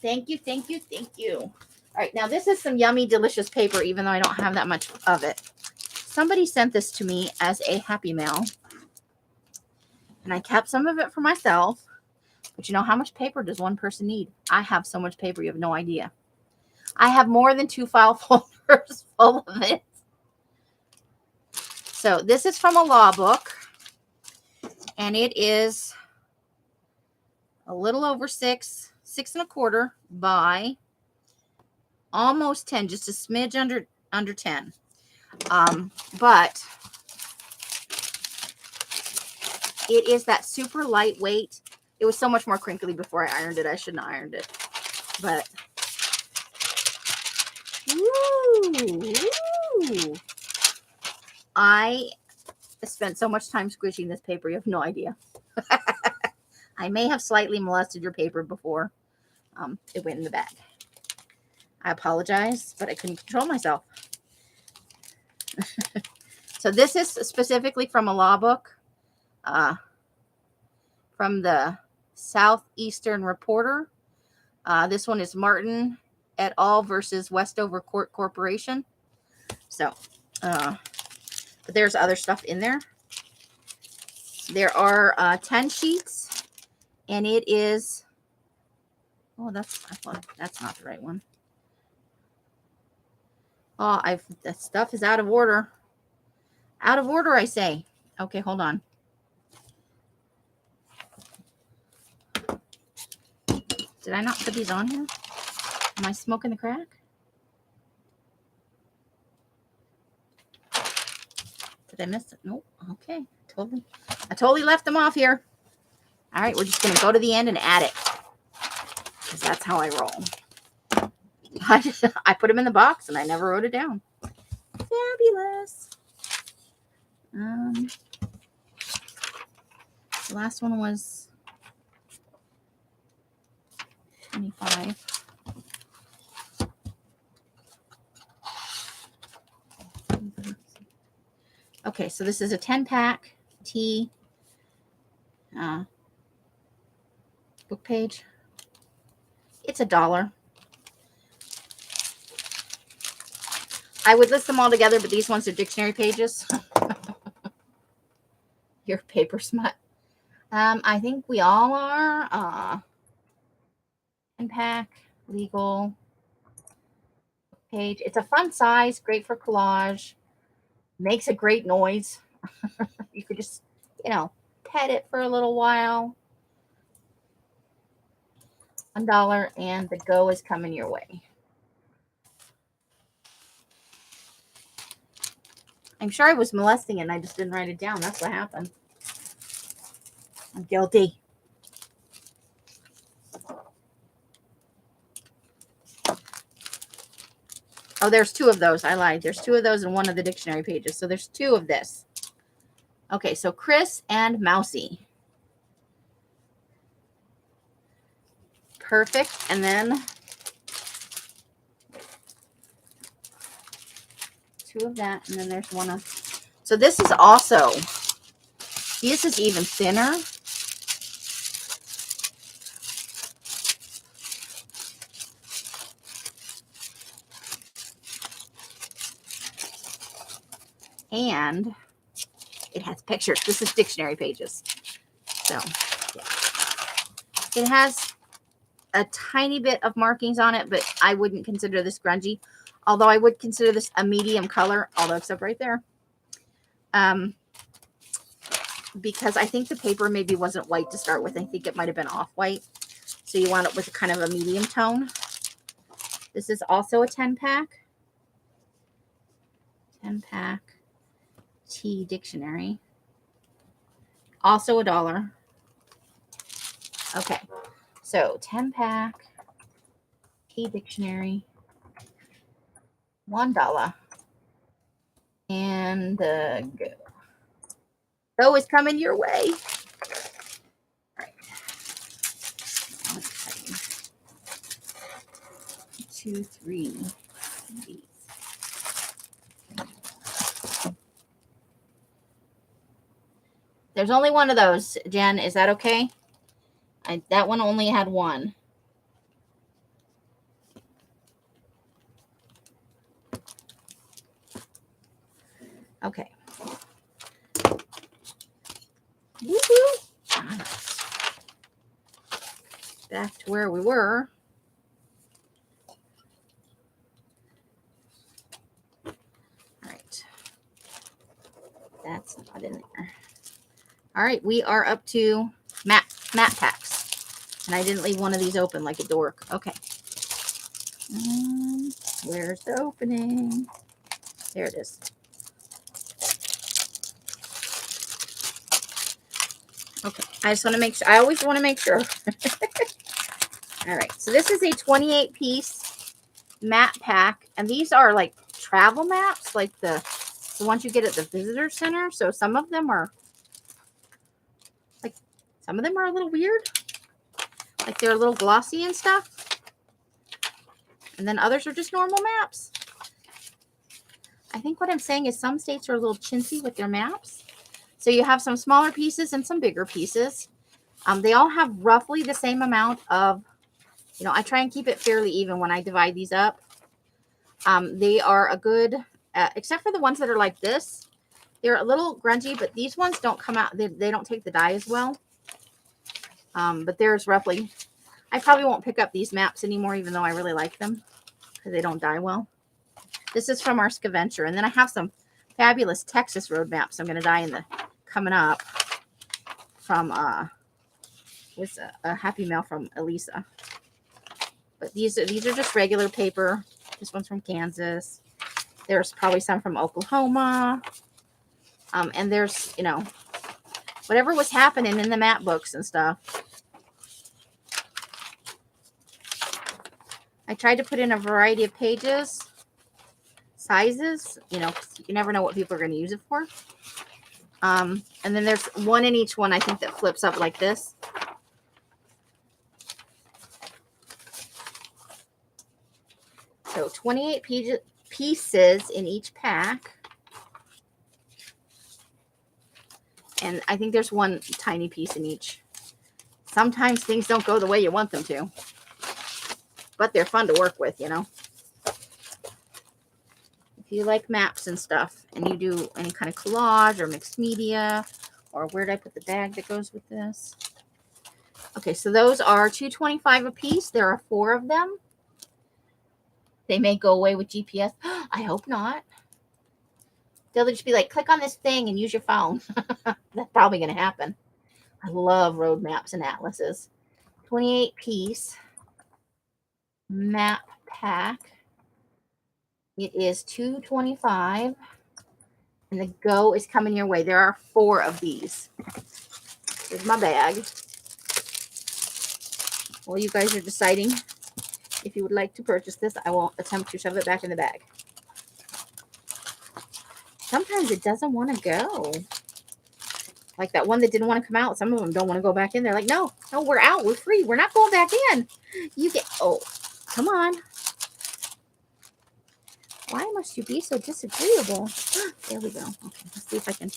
Thank you, thank you, thank you. All right, now this is some yummy, delicious paper, even though I don't have that much of it. Somebody sent this to me as a Happy Mail, and I kept some of it for myself. But you know, how much paper does one person need? I have so much paper, you have no idea. I have more than 2 file folders full of it. So this is from a law book, and it is a little over 6 1/4 by almost 10, just a smidge under 10. But it is that super lightweight. It was so much more crinkly before I ironed it. I shouldn't have ironed it. But woo, I spent so much time squishing this paper, you have no idea. I may have slightly molested your paper before it went in the bag. I apologize, but I couldn't control myself. So this is specifically from a law book from the Southeastern Reporter. This one is Martin et al. Versus Westover Court Corporation. So, but there's other stuff in there. There are 10 sheets, and it is, oh, that's not the right one. Oh, that stuff is out of order. Out of order, I say. Okay, hold on. Did I not put these on here? Am I smoking the crack? Did I miss it? Nope. Okay. I totally left them off here. All right, we're just going to go to the end and add it, because that's how I roll. I put them in the box and I never wrote it down. Fabulous. The last one was 25. Okay, so this is a 10-pack tea book page. It's $1. I would list them all together, but these ones are dictionary pages. Your paper smut. I think we all are. Pack, legal page. It's a fun size, great for collage. Makes a great noise. You could just, pet it for a little while. $1 and the go is coming your way. I'm sure I was molesting it and I just didn't write it down. That's what happened. I'm guilty. Oh, there's 2 of those. I lied. There's 2 of those in one of the dictionary pages. So there's 2 of this. Okay, so Chris and Mousy. Perfect. And then 2 of that. And then there's 1 of... So this is also... This is even thinner. And it has pictures. This is dictionary pages. So, yeah. It has a tiny bit of markings on it, but I wouldn't consider this grungy. Although I would consider this a medium color, although except right there. Because I think the paper maybe wasn't white to start with. I think it might have been off-white. So you want it with kind of a medium tone. This is also a 10-pack. 10-pack tea dictionary. Also $1. Okay. So 10-pack tea dictionary. $1. And go. Go is coming your way. All right. 2, 3. There's only 1 of those, Jen. Is that okay? That one only had 1. Okay. Woo-hoo. Back to where we were. All right. That's not in there. All right, we are up to matte packs. And I didn't leave one of these open like a dork. Okay. Where's the opening? There it is. Okay, I just want to make sure. I always want to make sure. All right, so this is a 28-piece matte pack. And these are like travel maps, like the ones you get at the visitor center. So some of them are a little weird. Like they're a little glossy and stuff. And then others are just normal maps. I think what I'm saying is some states are a little chintzy with their maps. So you have some smaller pieces and some bigger pieces. They all have roughly the same amount of, I try and keep it fairly even when I divide these up. They are a good, except for the ones that are like this. They're a little grungy, but these ones don't come out, they don't take the dye as well. But there's roughly, I probably won't pick up these maps anymore, even though I really like them because they don't dye well. This is from our scavenger. And then I have some fabulous Texas road maps I'm going to dye in the coming up from with a happy mail from Elisa. But these are just regular paper. This one's from Kansas. There's probably some from Oklahoma. And there's, whatever was happening in the map books and stuff. I tried to put in a variety of pages, sizes, you never know what people are going to use it for. And then there's 1 in each one, I think, that flips up like this. So 28 pieces in each pack. And I think there's 1 tiny piece in each. Sometimes things don't go the way you want them to. But they're fun to work with, If you like maps and stuff, and you do any kind of collage or mixed media or where did I put the bag that goes with this? Okay, so those are $2.25 a piece. There are 4 of them. They may go away with GPS. I hope not. They'll just be like, click on this thing and use your phone. That's probably going to happen. I love road maps and atlases. 28 piece map pack. It is $2.25. And the go is coming your way. There are 4 of these. Here's my bag. While you guys are deciding if you would like to purchase this, I will attempt to shove it back in the bag. Sometimes it doesn't want to go. Like that one that didn't want to come out. Some of them don't want to go back in. They're like, no, we're out. We're free. We're not going back in. You get, oh, come on. Why must you be so disagreeable? There we go. Okay, let's see if I can.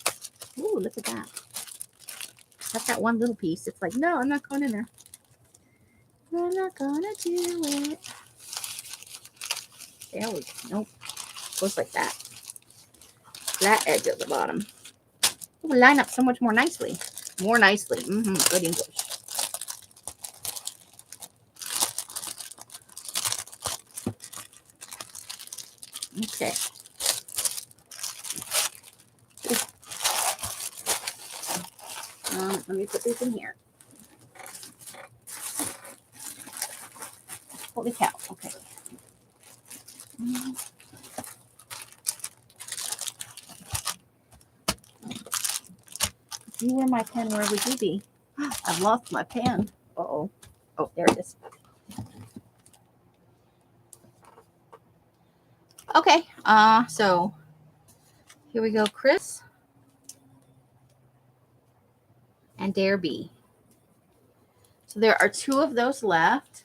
Ooh, look at that. That's that one little piece. It's like, no, I'm not going in there. I'm not going to do it. There we go. Nope. Goes like that. Flat edge at the bottom. It will line up so much more nicely. More nicely. Good English. Okay. Let me put these in here. Holy cow. Okay. If you were my pen, where would you be? I've lost my pen. Uh-oh. Oh, there it is. Okay. So here we go, Chris. And Dare B. So there are 2 of those left.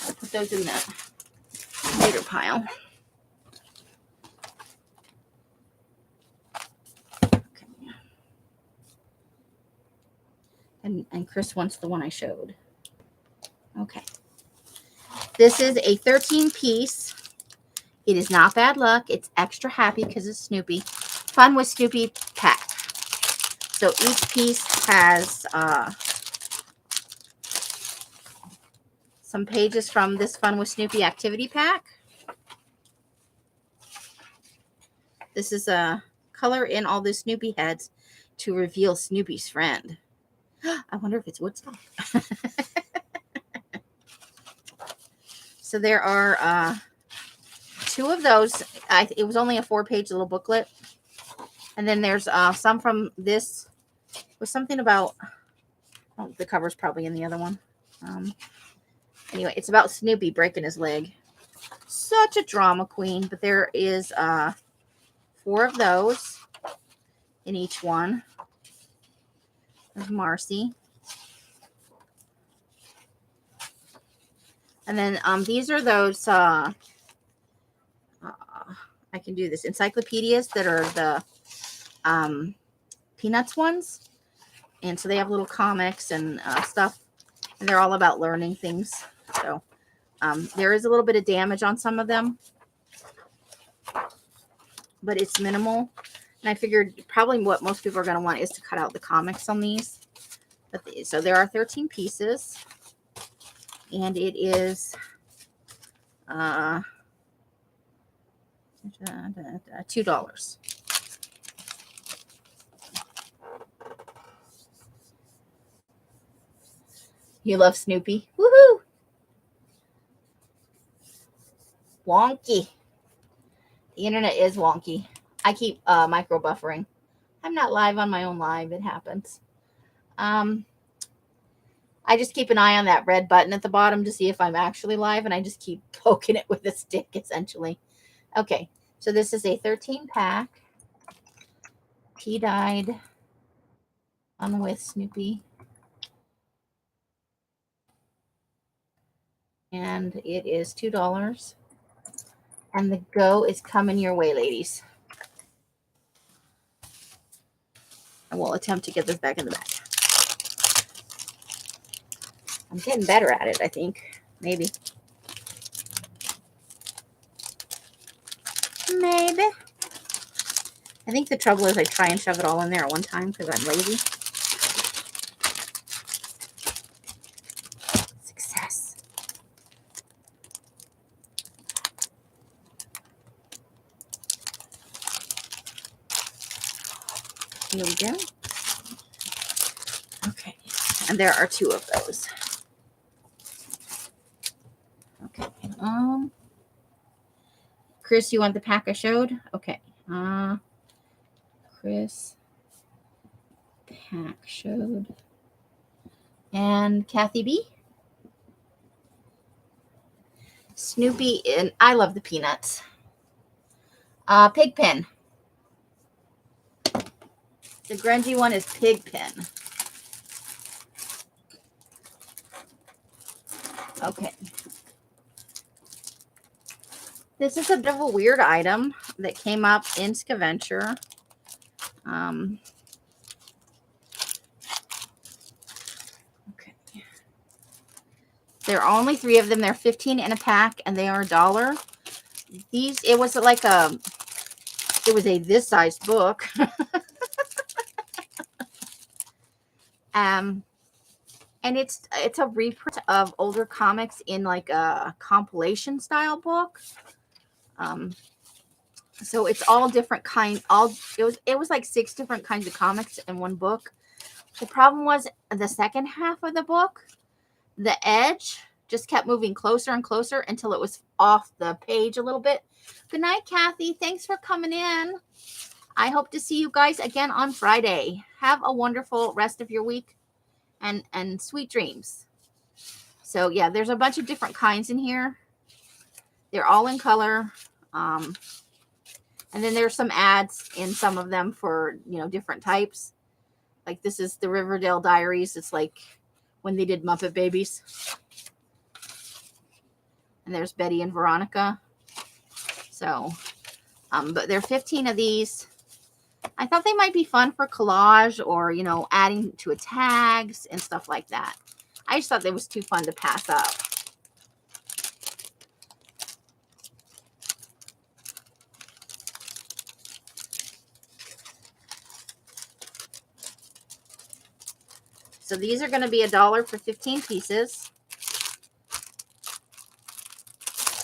I'll put those in the later pile. Okay. And Chris wants the one I showed. Okay. This is a 13 piece. It is not bad luck. It's extra happy because it's Snoopy. Fun with Snoopy pack. So each piece has some pages from this Fun with Snoopy activity pack. This is a color in all the Snoopy heads to reveal Snoopy's friend. I wonder if it's Woodstock. So there are 2 of those. It was only a 4-page little booklet. And then there's some from this. Was something about, oh, the cover's probably in the other one. Anyway, it's about Snoopy breaking his leg. Such a drama queen. But there is 4 of those in each one. There's Marcy. And then these are those, I can do this, encyclopedias that are the Peanuts ones. And so they have little comics and stuff. And they're all about learning things. So there is a little bit of damage on some of them. But it's minimal. And I figured probably what most people are going to want is to cut out the comics on these. So there are 13 pieces. And it is $2. You love Snoopy? Woohoo! Wonky. The internet is wonky. I keep micro buffering. I'm not live on my own live. It happens. I just keep an eye on that red button at the bottom to see if I'm actually live, and I just keep poking it with a stick, essentially. Okay, so this is a 13-pack. Tea dyed on with Snoopy. And it is $2. And the go is coming your way, ladies. I will attempt to get this back in the bag. I'm getting better at it, I think. Maybe. Maybe. I think the trouble is I try and shove it all in there at one time because I'm lazy. Success. Here we go. Okay, and there are 2 of those. Okay. Chris, you want the pack I showed? Okay. Chris, pack showed. And Kathy B. Snoopy, and I love the peanuts. Pigpen. The grungy one is Pigpen. Okay. This is a bit of a weird item that came up in Scaventure. Okay. There are only 3 of them. They're 15 in a pack, and they are $1. These, it was like a this sized book. And it's a reprint of older comics in like a compilation style book. So it's all different kind. It was like 6 different kinds of comics in one book. The problem was the second half of the book, the edge just kept moving closer and closer until it was off the page a little bit. Good night, Kathy. Thanks for coming in. I hope to see you guys again on Friday. Have a wonderful rest of your week and sweet dreams. So yeah, there's a bunch of different kinds in here. They're all in color. And then there's some ads in some of them for, different types. Like this is the Riverdale Diaries. It's like when they did Muppet Babies. And there's Betty and Veronica. So, but there are 15 of these. I thought they might be fun for collage or, adding to tags and stuff like that. I just thought it was too fun to pass up. So these are going to be $1 for 15 pieces.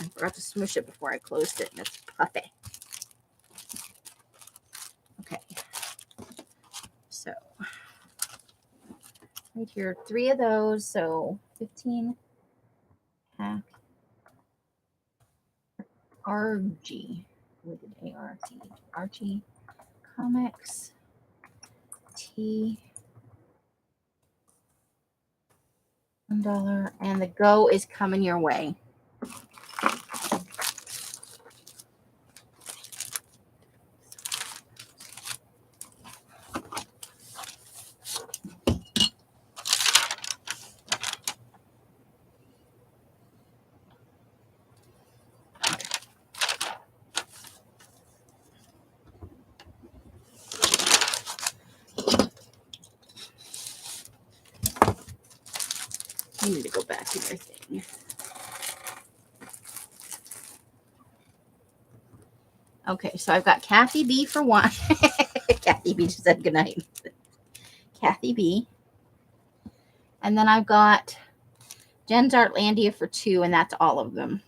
I forgot to smush it before I closed it, and it's puffy. Okay. So right here, 3 of those. So 15 pack. RG. What did ART? RG Comics. T. $1, and the go is coming your way. I need to go back to their thing. Okay, so I've got Kathy B for 1. Kathy B just said goodnight. Kathy B. And then I've got Jen's Artlandia for 2, and that's all of them.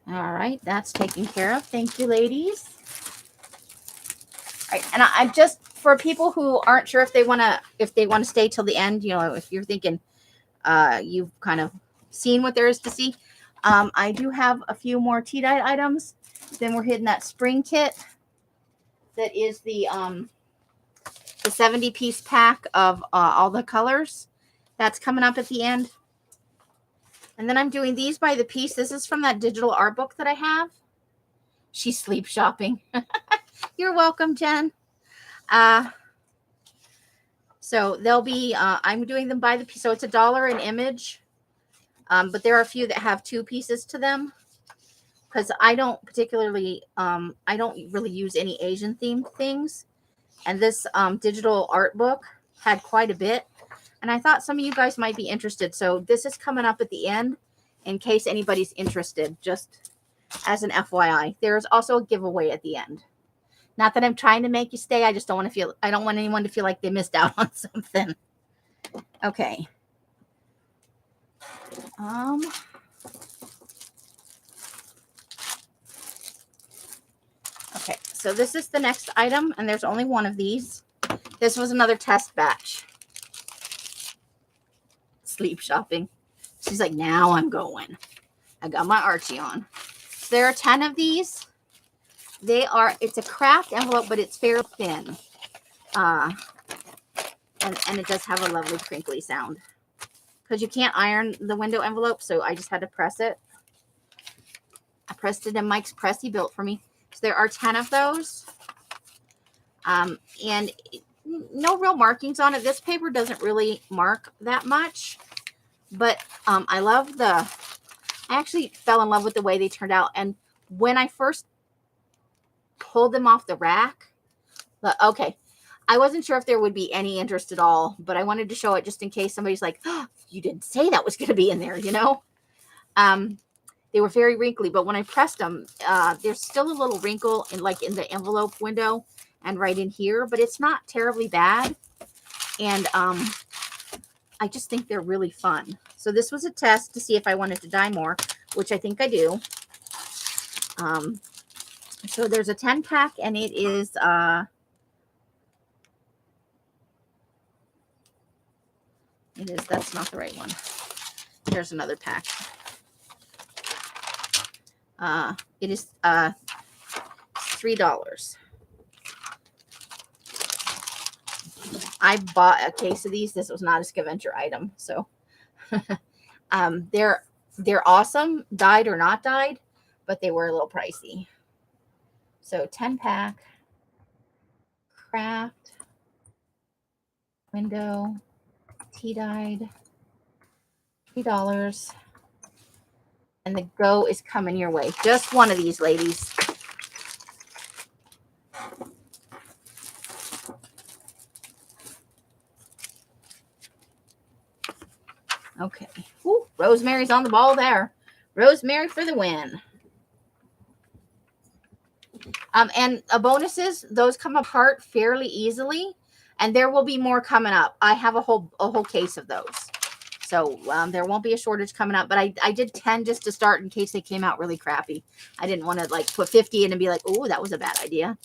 All right, that's taken care of. Thank you, ladies. All right, and I just, for people who aren't sure if they want to stay till the end, if you're thinking you've kind of seen what there is to see, I do have a few more tea dye items. Then we're hitting that spring kit. That is the 70-piece pack of all the colors. That's coming up at the end. And then I'm doing these by the piece. This is from that digital art book that I have. She's sleep shopping. You're welcome, Jen. So they'll be, I'm doing them by the piece. So it's $1 an image. But there are a few that have 2 pieces to them. Because I don't particularly, I don't really use any Asian themed things. And this digital art book had quite a bit. And I thought some of you guys might be interested. So this is coming up at the end. in case anybody's interested, just as an FYI. There's also a giveaway at the end. Not that I'm trying to make you stay. I just don't want to feel, I don't want anyone to feel like they missed out on something. Okay. Okay, so this is the next item, and there's only one of these. This was another test batch. Sleep shopping. She's like, now I'm going. I got my Archie on. So there are 10 of these. They are, it's a craft envelope, but it's fairly thin. And it does have a lovely crinkly sound. Because you can't iron the window envelope, so I just had to press it. I pressed it in Mike's press he built for me. So there are 10 of those. And no real markings on it. This paper doesn't really mark that much. But I love I actually fell in love with the way they turned out. And when I first pulled them off the rack, okay, I wasn't sure if there would be any interest at all, but I wanted to show it just in case somebody's like, oh, you didn't say that was going to be in there, you know? They were very wrinkly, but when I pressed them, there's still a little wrinkle in the envelope window and right in here, but it's not terribly bad. And I just think they're really fun. So this was a test to see if I wanted to dye more, which I think I do. So there's a 10 pack, and it is that's not the right one. There's another pack. It is $3. I bought a case of these. This was not a scavenger item, so they're awesome, dyed or not dyed, but they were a little pricey. So 10 pack, craft, window, tea dyed, $3, and the go is coming your way. Just one of these, ladies. Okay. Ooh, Rosemary's on the ball there. Rosemary for the win. And bonuses, those come apart fairly easily, and there will be more coming up. I have a whole case of those. So there won't be a shortage coming up, but I did 10 just to start in case they came out really crappy. I didn't want to like put 50 in and be like, oh, that was a bad idea.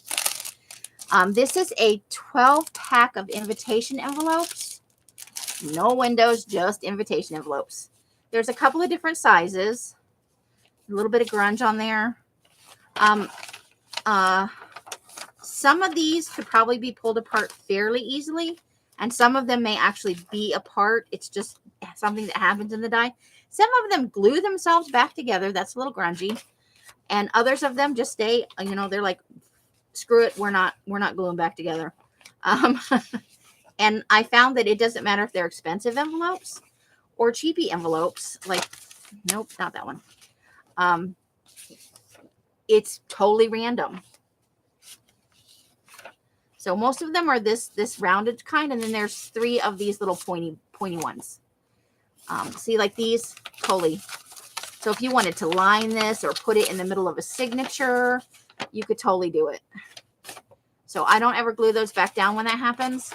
This is a 12 pack of invitation envelopes. No windows, just invitation envelopes. There's a couple of different sizes. A little bit of grunge on there. Some of these could probably be pulled apart fairly easily, and some of them may actually be apart. It's just something that happens in the dye. Some of them glue themselves back together. That's a little grungy. And others of them just stay, you know, they're like, screw it, we're not gluing back together. And I found that it doesn't matter if they're expensive envelopes or cheapy envelopes. Like, nope, not that one. It's totally random. So most of them are this rounded kind, and then there's 3 of these little pointy ones. See, like these, totally. So if you wanted to line this or put it in the middle of a signature, you could totally do it. So I don't ever glue those back down when that happens.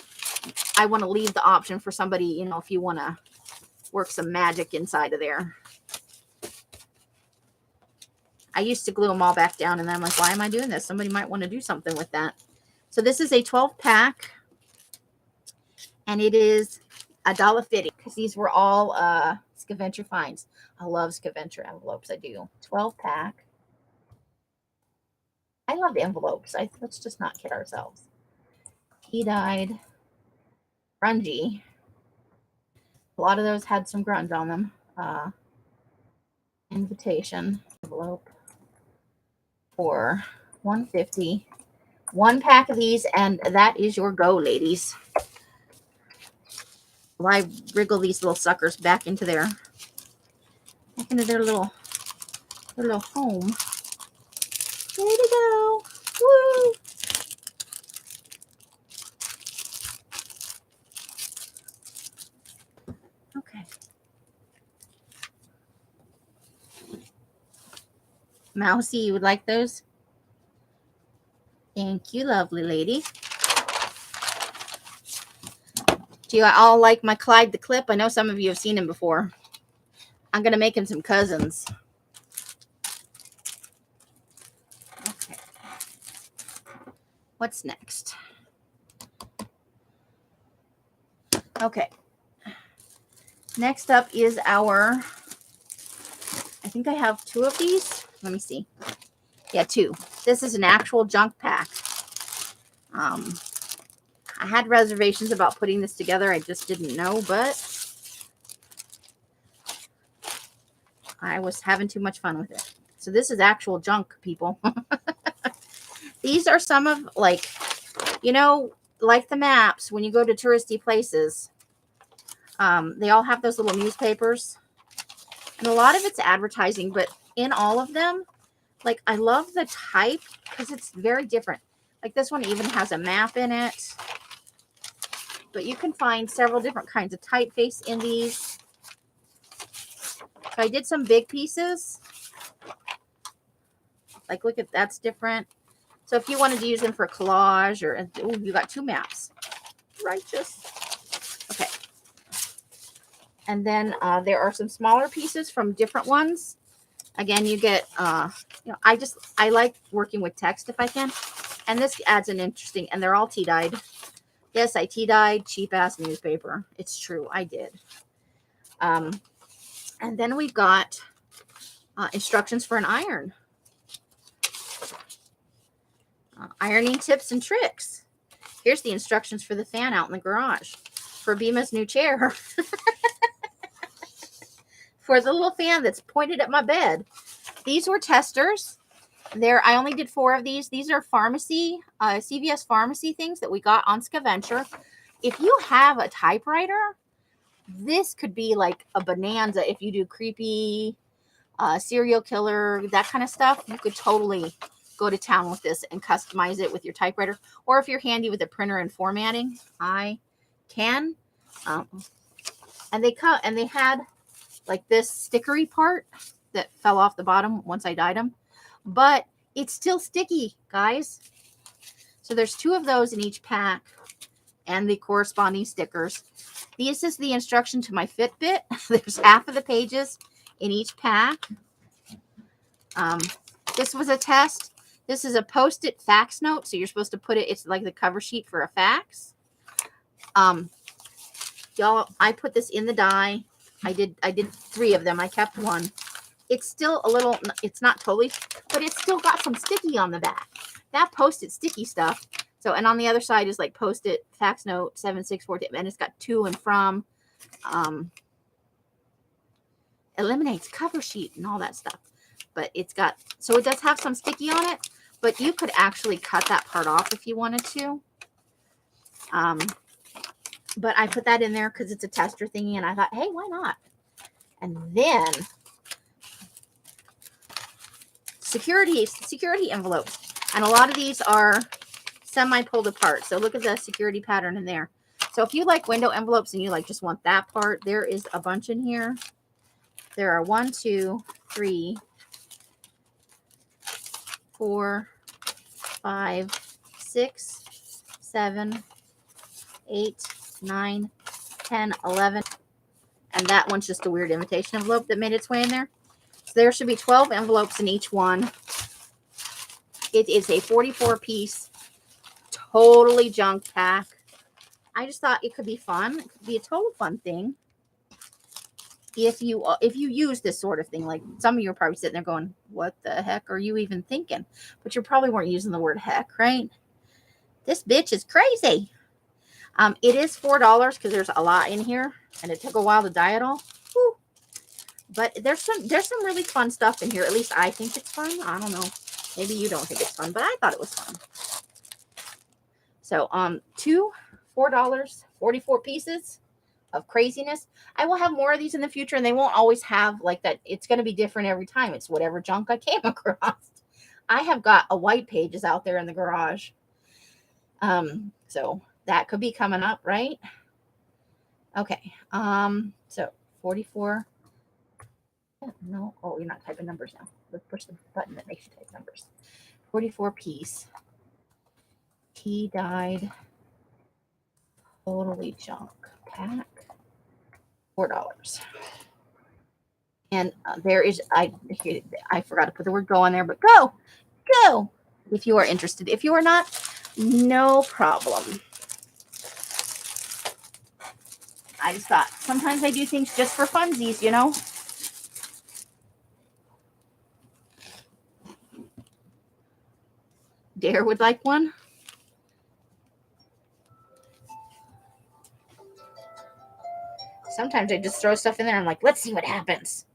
I want to leave the option for somebody, you know, if you want to work some magic inside of there. I used to glue them all back down, and then I'm like, why am I doing this? Somebody might want to do something with that. So this is a 12 pack, and it is $1.50 because these were all scavenger finds. I love scavenger envelopes. I do. 12 pack. I love envelopes. Let's just not kid ourselves. Tea dyed. Grungy. A lot of those had some grunge on them. Invitation envelope for $1.50. 1 pack of these, and that is your go, ladies. Well, I wriggle these little suckers back into their little home. Way to go! Woo! Okay. Mousy, you would like those? Thank you, lovely lady. Do you all like my Clyde the Clip? I know some of you have seen him before. I'm going to make him some cousins. Okay. What's next? Okay. Next up is our, I think I have 2 of these. Let me see. Yeah, 2. This is an actual junk pack. I had reservations about putting this together. I just didn't know, but I was having too much fun with it. So this is actual junk, people. These are some of, like, you know, like the maps, when you go to touristy places, they all have those little newspapers. And a lot of it's advertising, but in all of them, like, I love the type because it's very different. Like this one even has a map in it. But you can find several different kinds of typeface in these. So I did some big pieces. Like, look at, that's different. So if you wanted to use them for collage or, oh, you got 2 maps. Righteous. Okay. And then there are some smaller pieces from different ones. Again, you get, you know, I like working with text if I can. And this adds an interesting, and they're all tea dyed. Yes, I tea dyed cheap ass newspaper. It's true. I did. And then we've got instructions for an iron. Ironing tips and tricks. Here's the instructions for the fan out in the garage. For Bima's new chair. For the little fan that's pointed at my bed. These were testers. I only did 4 of these. These are pharmacy, CVS pharmacy things that we got on Scaventure. If you have a typewriter, this could be like a bonanza. If you do creepy, serial killer, that kind of stuff, you could totally go to town with this and customize it with your typewriter. Or if you're handy with a printer and formatting, I can. And they had like this stickery part that fell off the bottom once I dyed them. But it's still sticky, guys. So there's 2 of those in each pack and the corresponding stickers. This is the instruction to my Fitbit. There's half of the pages in each pack. This was a test. This is a Post-it fax note. So you're supposed to put it, it's like the cover sheet for a fax. Y'all, I put this in the dye. I did 3 of them. I kept 1. It's still a little, it's not totally, but it's still got some sticky on the back. That Post-it sticky stuff. So, and on the other side is like Post-it Fax Note 764, and it's got to and from, eliminates cover sheet and all that stuff. But it's got, so it does have some sticky on it, but you could actually cut that part off if you wanted to. But I put that in there because it's a tester thingy, and I thought, hey, why not? And then security envelopes. And a lot of these are semi-pulled apart. So look at the security pattern in there. So if you like window envelopes and you like just want that part, there is a bunch in here. There are 1, 2, 3, 4, 5, 6, 7, 8, 9, 10, 11. And that one's just a weird invitation envelope that made its way in there. So there should be 12 envelopes in each one. It is a 44-piece, totally junk pack. I just thought it could be fun. It could be a total fun thing. If you use this sort of thing, like some of you are probably sitting there going, what the heck are you even thinking? But you probably weren't using the word heck, right? This bitch is crazy. It is $4 because there's a lot in here, and it took a while to dye it all. Whew. But there's some really fun stuff in here. At least I think it's fun. I don't know. Maybe you don't think it's fun, but I thought it was fun. So, $4, 44 pieces of craziness. I will have more of these in the future, and they won't always have like that. It's going to be different every time. It's whatever junk I came across. I have got a white pages out there in the garage. So that could be coming up, right? Okay. So 44. No. Oh, you're not typing numbers now. let's push the button that makes you type numbers. 44 piece. Tea dyed. Totally junk pack. $4. And there is, I forgot to put the word go on there, but go if you are interested. If you are not, no problem. I just thought sometimes I do things just for funsies, you know. Dare would like one. Sometimes I just throw stuff in there. I'm like, let's see what happens.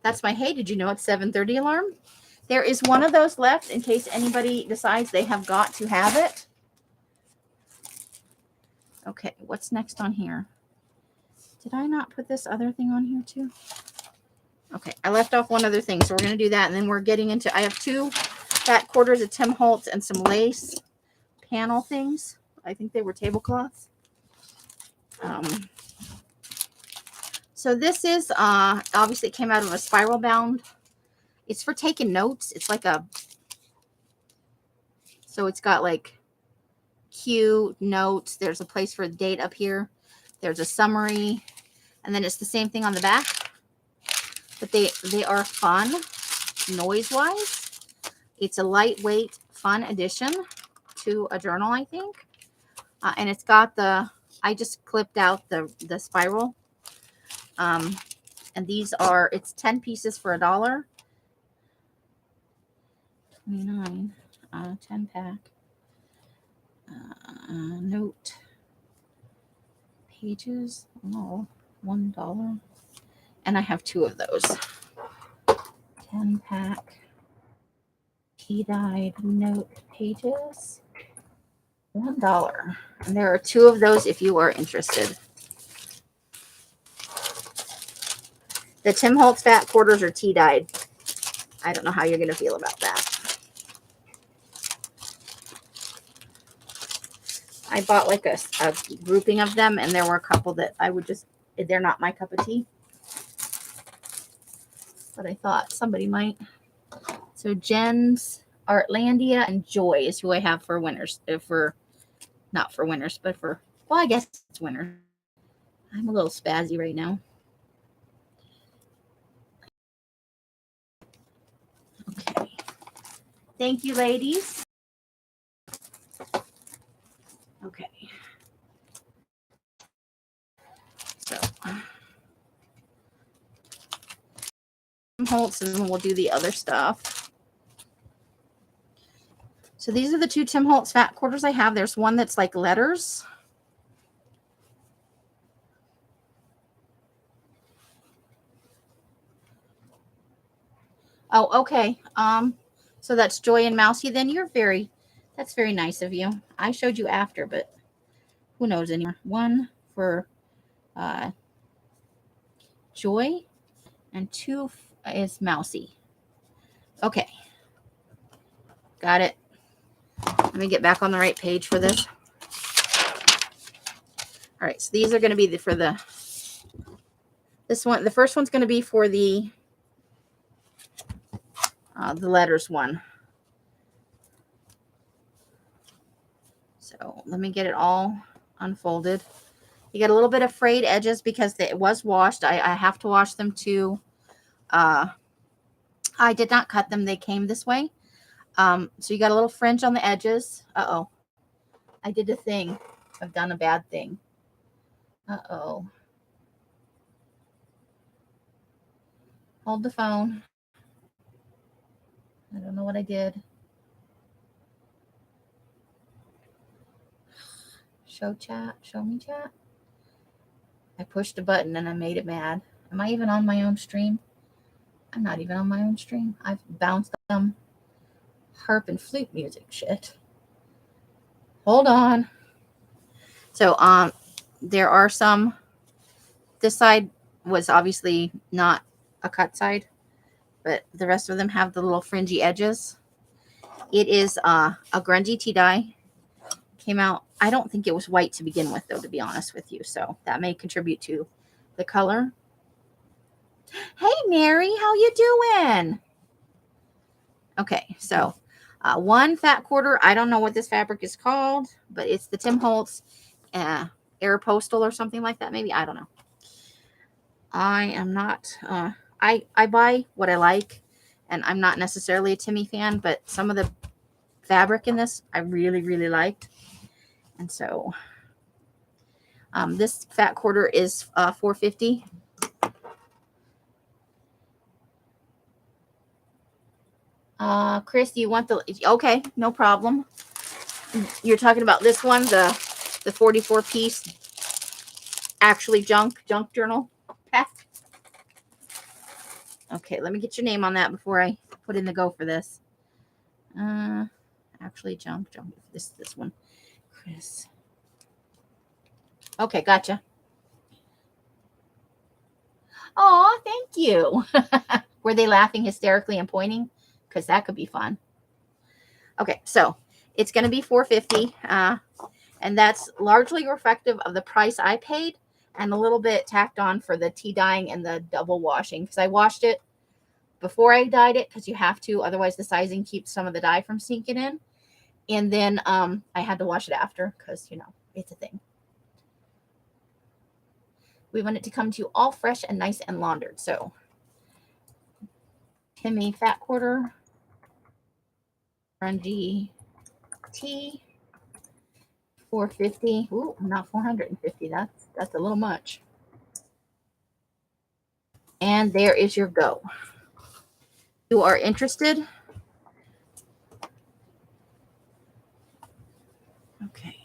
That's my, hey, did you know it's 7:30 alarm? There is one of those left in case anybody decides they have got to have it. Okay, what's next on here? Did I not put this other thing on here too? Okay, I left off one other thing, so we're going to do that, and then we're getting into, I have 2 fat quarters of Tim Holtz and some lace panel things. I think they were tablecloths. So this is, obviously it came out of a spiral bound. It's for taking notes. It's like a, so it's got like cue notes. There's a place for a date up here. There's a summary. And then it's the same thing on the back. But they are fun, noise-wise. It's a lightweight, fun addition to a journal, I think. And it's got the, I just clipped out the spiral. And these are, it's 10 pieces for $1. 29, 10 pack. Note pages, oh, $1. And I have 2 of those. 10 pack tea dyed note pages, $1. And there are 2 of those if you are interested. The Tim Holtz Fat Quarters are tea dyed. I don't know how you're going to feel about that. I bought like a grouping of them, and there were a couple that I would just, they're not my cup of tea. But I thought somebody might. So Jen's, Artlandia, and Joy is who I have for winners. Not for winners, but for, well, I guess it's winter. I'm a little spazzy right now. Okay. Thank you, ladies. Okay. So, Tim Holtz, and then we'll do the other stuff. So these are the 2 Tim Holtz Fat Quarters I have. There's one that's like letters. Oh, okay. So that's Joy and Mousy. Then that's very nice of you. I showed you after, but who knows anymore. One for Joy, and 2 is Mousy. Okay. Got it. Let me get back on the right page for this. All right, so these are going to be for this one. The first one's going to be for the letters one. So let me get it all unfolded. You get a little bit of frayed edges because it was washed. I have to wash them too. I did not cut them. They came this way. So you got a little fringe on the edges. Uh-oh. I did a thing. I've done a bad thing. Uh-oh. Hold the phone. I don't know what I did. Show chat. Show me chat. I pushed a button and I made it mad. Am I even on my own stream? I'm not even on my own stream. I've bounced some harp and flute music shit. Hold on. So there are some. This side was obviously not a cut side, but the rest of them have the little fringy edges. It is a grungy tea dye. Came out, I don't think it was white to begin with, though, to be honest with you. So that may contribute to the color. Hey, Mary, how you doing? Okay, so one fat quarter. I don't know what this fabric is called, but it's the Tim Holtz Air Postal or something like that. Maybe, I don't know. I am not. I buy what I like, and I'm not necessarily a Timmy fan, but some of the fabric in this I really, really liked, and so this fat quarter is $4.50. Chris, you want the, okay, no problem. You're talking about this one, the 44 piece actually junk journal pack. Okay, let me get your name on that before I put in the go for this. Actually junk this one, Chris. Okay, gotcha. Oh, thank you. Were they laughing hysterically and pointing? Because that could be fun. Okay, so it's going to be $4.50, and that's largely reflective of the price I paid and a little bit tacked on for the tea dyeing and the double washing, because I washed it before I dyed it, because you have to, otherwise the sizing keeps some of the dye from sinking in. And then I had to wash it after, because, you know, it's a thing. We want it to come to you all fresh and nice and laundered. So Timmy Fat Quarter, Grungy tea, $4.50. Ooh, not $450. That's a little much. And there is your go. You are interested? Okay.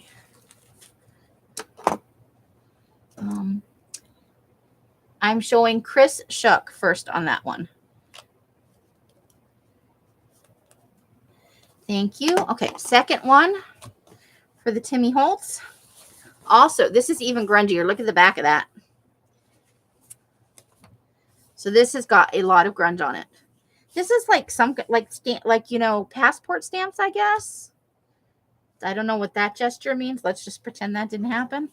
I'm showing Chris Shuck first on that one. Thank you. Okay, second one for the Timmy Holtz. Also, this is even grungier. Look at the back of that. So this has got a lot of grunge on it. This is like some like you know, passport stamps, I guess. I don't know what that gesture means. Let's just pretend that didn't happen.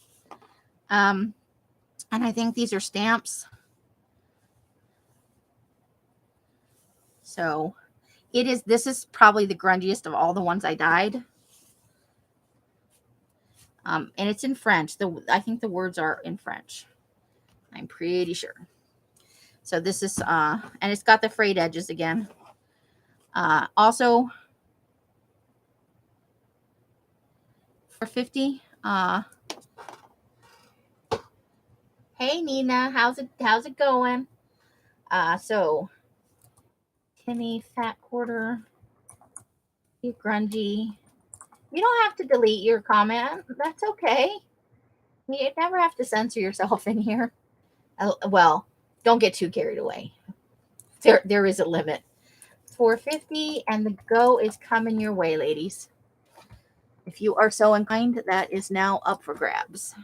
And I think these are stamps. So this is probably the grungiest of all the ones I dyed. And it's in French. I think the words are in French. I'm pretty sure. So this is, and it's got the frayed edges again. Also, $4.50. Hey Nina, how's it going? So Timmy Fat Quarter, Grungy. You don't have to delete your comment. That's okay. You never have to censor yourself in here. Well, don't get too carried away. There is a limit. $4.50, and the go is coming your way, ladies. If you are so inclined, that is now up for grabs.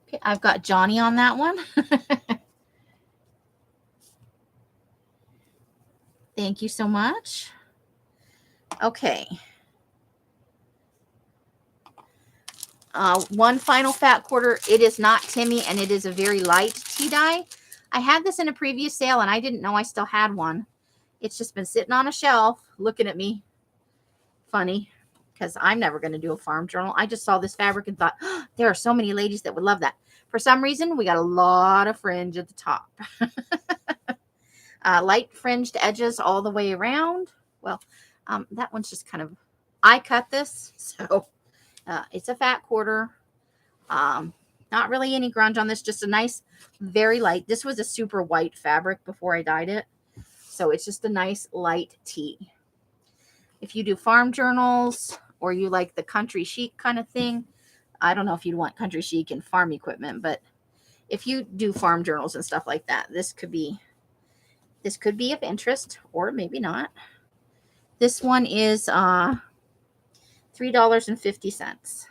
Okay, I've got Johnny on that one. Thank you so much. Okay. One final fat quarter. It is not Timmy, and it is a very light tea dye. I had this in a previous sale, and I didn't know I still had one. It's just been sitting on a shelf looking at me funny, because I'm never going to do a farm journal. I just saw this fabric and thought, oh, there are so many ladies that would love that. For some reason, we got a lot of fringe at the top. Light fringed edges all the way around. Well, that one's just kind of, I cut this, so it's a fat quarter. Not really any grunge on this, just a nice, very light. This was a super white fabric before I dyed it, so it's just a nice light tea. If you do farm journals or you like the country chic kind of thing, I don't know if you'd want country chic and farm equipment, but if you do farm journals and stuff like that, this could be of interest, or maybe not. This one is $3.50.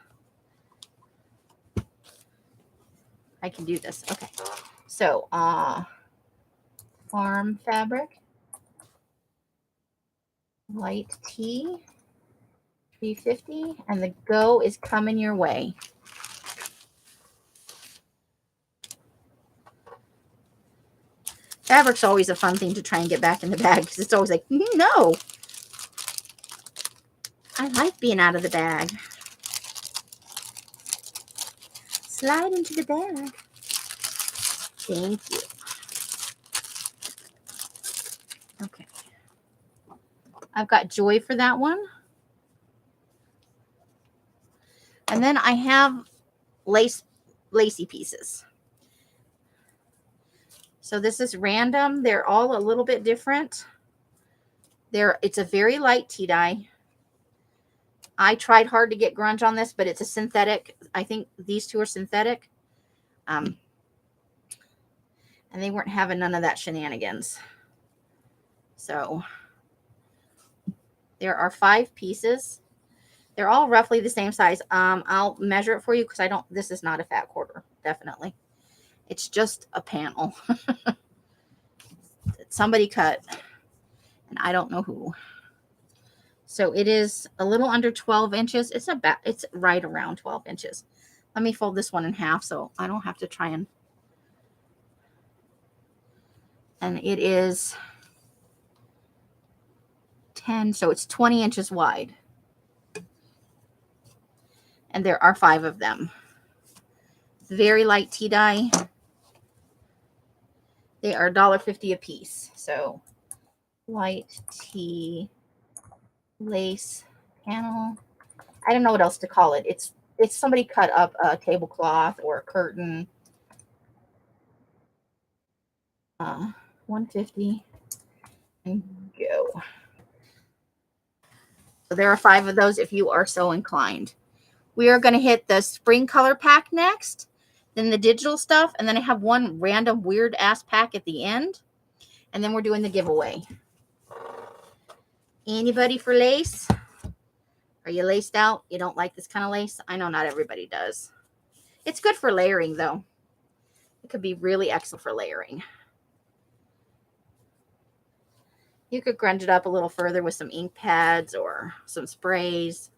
I can do this. Okay. So farm fabric, light tea, $3.50, and the go is coming your way. Fabric's always a fun thing to try and get back in the bag because it's always like, no. I like being out of the bag. Slide into the bag. Thank you. Okay. I've got Joy for that one. And then I have lacy pieces. So this is random. They're all a little bit different. It's a very light tea dye. I tried hard to get grunge on this, but it's a synthetic. I think these two are synthetic. And they weren't having none of that shenanigans. So there are 5 pieces. They're all roughly the same size. I'll measure it for you because this is not a fat quarter, definitely. It's just a panel that somebody cut, and I don't know who. So it is a little under 12 inches. It's right around 12 inches. Let me fold this one in half so I don't have to try and it is 10, so it's 20 inches wide. And there are 5 of them. Very light tea dye. They are $1.50 a piece. So light tea lace panel. I don't know what else to call it. It's somebody cut up a tablecloth or a curtain. $1.50 and go. So there are 5 of those if you are so inclined. We are going to hit the spring color pack next, then the digital stuff, and then I have one random weird ass pack at the end, and then we're doing the giveaway. Anybody for lace? Are you laced out? You don't like this kind of lace? I know not everybody does. It's good for layering though. It could be really excellent for layering. You could grunge it up a little further with some ink pads or some sprays.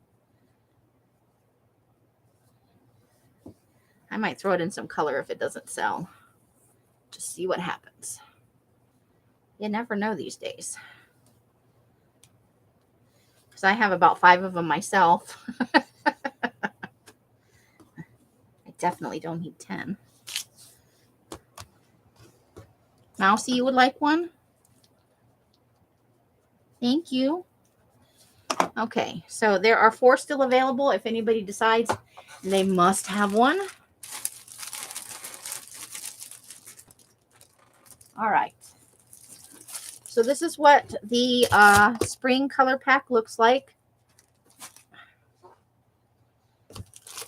I might throw it in some color if it doesn't sell. Just see what happens. You never know these days. Because I have about 5 of them myself. I definitely don't need 10. Mousy, you would like one? Thank you. Okay, so there are 4 still available if anybody decides they must have one. All right. So this is what the spring color pack looks like.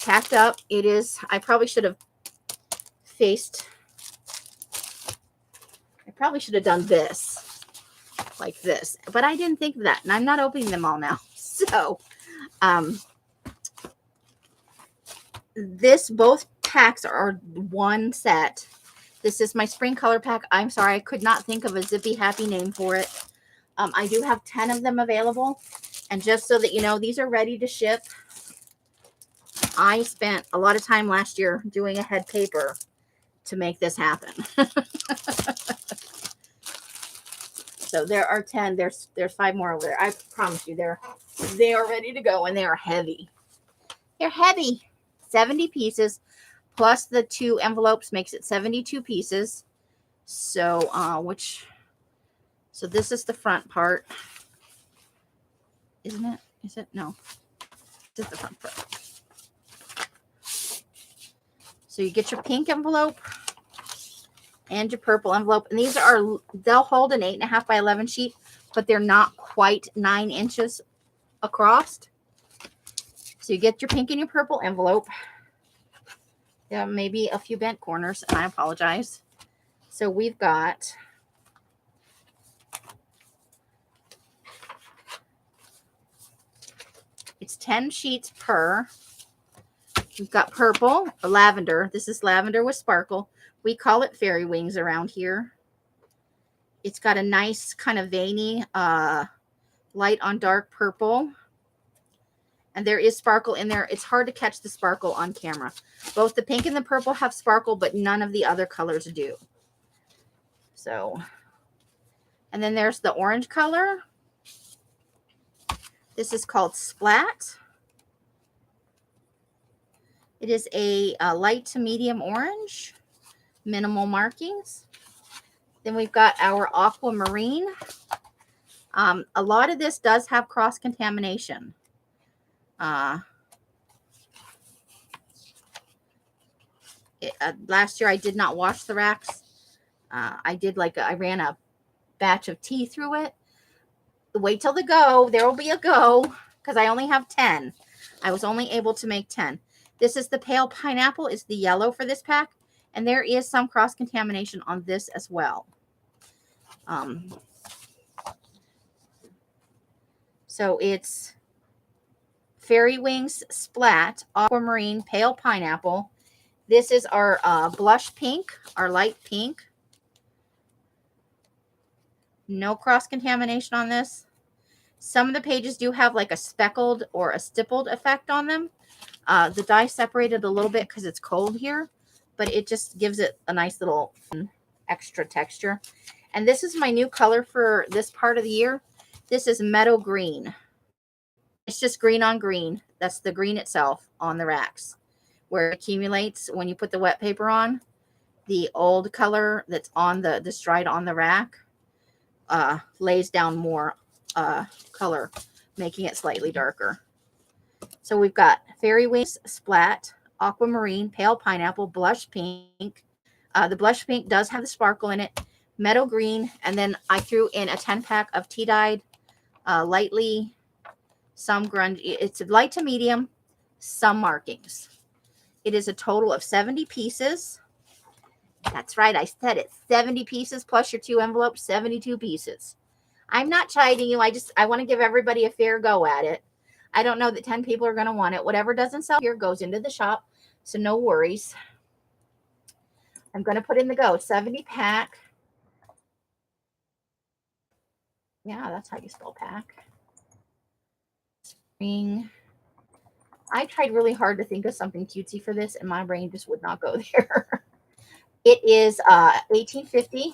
Packed up. It is, I probably should have done this, like this, but I didn't think of that, and I'm not opening them all now. So, both packs are one set. This is my spring color pack. I'm sorry, I could not think of a zippy happy name for it. I do have 10 of them available, and just so that you know, these are ready to ship. I spent a lot of time last year doing a head paper to make this happen. So there are 10. There's 5 more over there. I promise you, they are ready to go, and they are heavy. They're heavy. 70 pieces plus the 2 envelopes makes it 72 pieces. So so this is the front part, isn't it? Is it? No, this is the front part. So you get your pink envelope and your purple envelope, and they'll hold an 8.5 by 11 sheet, but they're not quite 9 inches across. So you get your pink and your purple envelope. There may be a few bent corners, and I apologize. So we've got it's 10 sheets per. We've got purple, lavender. This is lavender with sparkle. We call it fairy wings around here. It's got a nice kind of veiny light on dark purple. And there is sparkle in there. It's hard to catch the sparkle on camera. Both the pink and the purple have sparkle, but none of the other colors do. So, and then there's the orange color. This is called Splat. It is a light to medium orange, minimal markings. Then we've got our Aquamarine. A lot of this does have cross-contamination. Last year I did not wash the racks. I ran a batch of tea through it. Wait till the go. There will be a go because I only have 10. I was only able to make 10. This is the pale pineapple, is the yellow for this pack. And there is some cross-contamination on this as well. So it's Fairy Wings Splat, Aquamarine, Pale Pineapple. This is our blush pink, our light pink. No cross-contamination on this. Some of the pages do have like a speckled or a stippled effect on them. The dye separated a little bit because it's cold here, but it just gives it a nice little extra texture. And this is my new color for this part of the year. This is Meadow Green. It's just green on green. That's the green itself on the racks. Where it accumulates when you put the wet paper on. The old color that's on that's dried on the rack lays down more color, making it slightly darker. So we've got Fairy Wings Splat, Aquamarine, Pale Pineapple, Blush Pink. The Blush Pink does have the sparkle in it. Meadow Green, and then I threw in a 10-pack of tea dyed, lightly, some grungy. It's light to medium, some markings. It is a total of 70 pieces. That's right, I said it. 70 pieces plus your 2 envelopes, 72 pieces. I'm not chiding you. I want to give everybody a fair go at it. I don't know that 10 people are going to want it. Whatever doesn't sell here goes into the shop, so no worries. I'm going to put in the go. 70 pack. Yeah, that's how you spell pack. Spring. I tried really hard to think of something cutesy for this, and my brain just would not go there. It is 1850.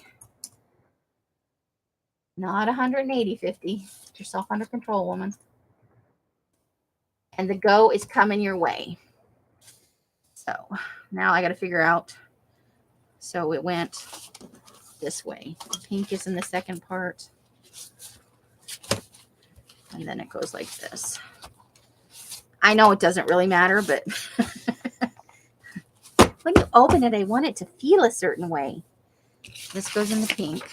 Not 180.50. Get yourself under control, woman. And the go is coming your way. So now I got to figure out. So it went this way. Pink is in the second part. And then it goes like this. I know it doesn't really matter, but when you open it, I want it to feel a certain way. This goes in the pink.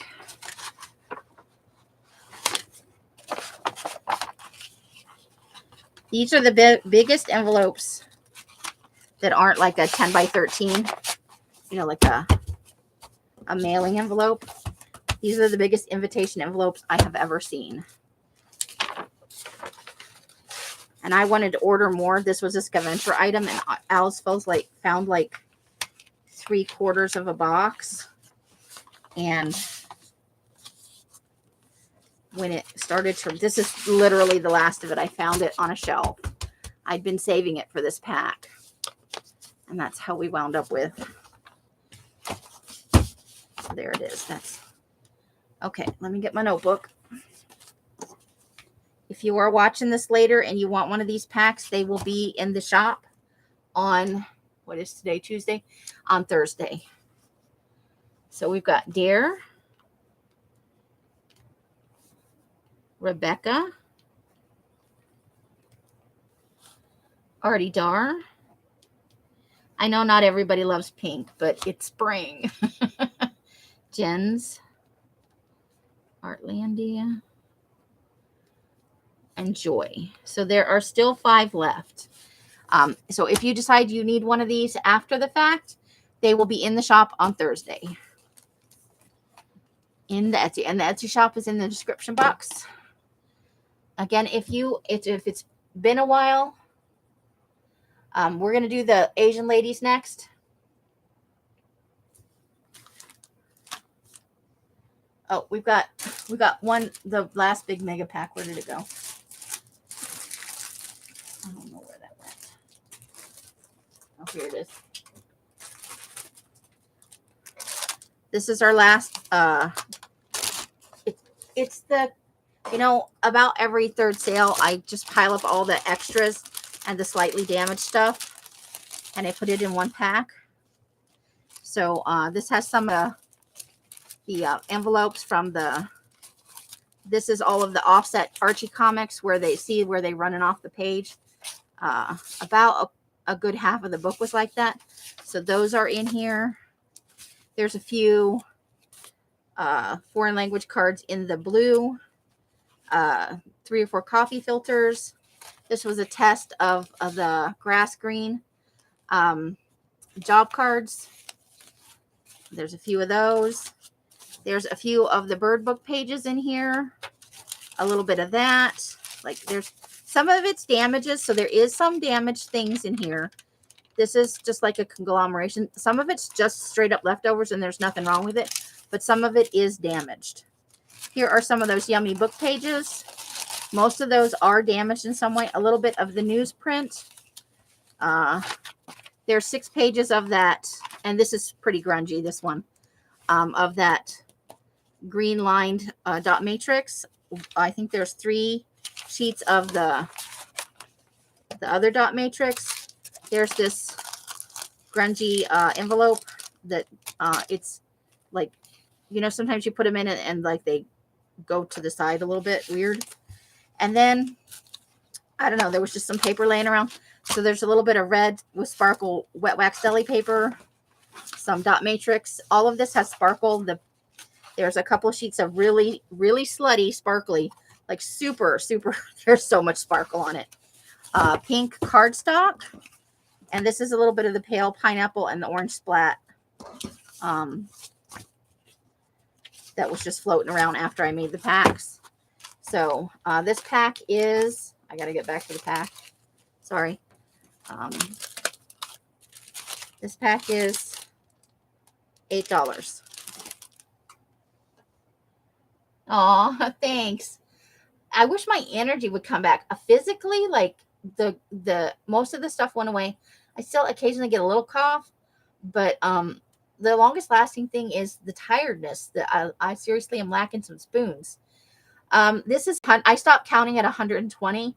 These are the biggest envelopes that aren't like a 10 by 13, you know, like a mailing envelope. These are the biggest invitation envelopes I have ever seen. And I wanted to order more. This was a scavenger item, and Alice found like 3/4 of a box. And when it started to, this is literally the last of it. I found it on a shelf. I'd been saving it for this pack. And that's how we wound up with. There it is. That's okay. Let me get my notebook. If you are watching this later and you want one of these packs, they will be in the shop on, what is today, Tuesday? On Thursday. So we've got Dare, Rebecca, Artie Dar. I know not everybody loves pink, but it's spring. Jen's, Artlandia, and Joy. So there are still 5 left. So if you decide you need one of these after the fact, they will be in the shop on Thursday. In the Etsy. And the Etsy shop is in the description box. Again, if it's been a while, we're going to do the Asian ladies next. Oh, we've got one, the last big mega pack. Where did it go? I don't know where that went. Oh, here it is. This is our last, it's the, you know, about every third sale, I just pile up all the extras and the slightly damaged stuff, and I put it in one pack. So this has some of the envelopes from the, this is all of the offset Archie comics where they see where they running off the page. About a good half of the book was like that. So those are in here. There's a few foreign language cards in the blue. 3 or 4 coffee filters. This was a test of the grass green job cards. There's a few of those. There's a few of the bird book pages in here. A little bit of that. Like there's some of it's damages, so there is some damaged things in here. This is just like a conglomeration. Some of it's just straight up leftovers and there's nothing wrong with it, but some of it is damaged. Here are some of those yummy book pages. Most of those are damaged in some way. A little bit of the newsprint. There's 6 pages of that, and this is pretty grungy, this one, of that green lined dot matrix. I think there's 3 sheets of the other dot matrix. There's this grungy envelope that it's like, you know, sometimes you put them in and like they go to the side a little bit weird. And then I don't know, there was just some paper laying around. So there's a little bit of red with sparkle wet wax deli paper, some dot matrix. All of this has sparkle. There's a couple of sheets of really, really slutty, sparkly, like super, super. There's so much sparkle on it. Pink cardstock. And this is a little bit of the pale pineapple and the orange splat. That was just floating around after I made the packs. So this pack is, I got to get back to the pack. Sorry. This pack is $8. Aw, thanks. I wish my energy would come back. Physically, like the most of the stuff went away. I still occasionally get a little cough, but the longest lasting thing is the tiredness that I seriously am lacking some spoons. This is, I stopped counting at 120.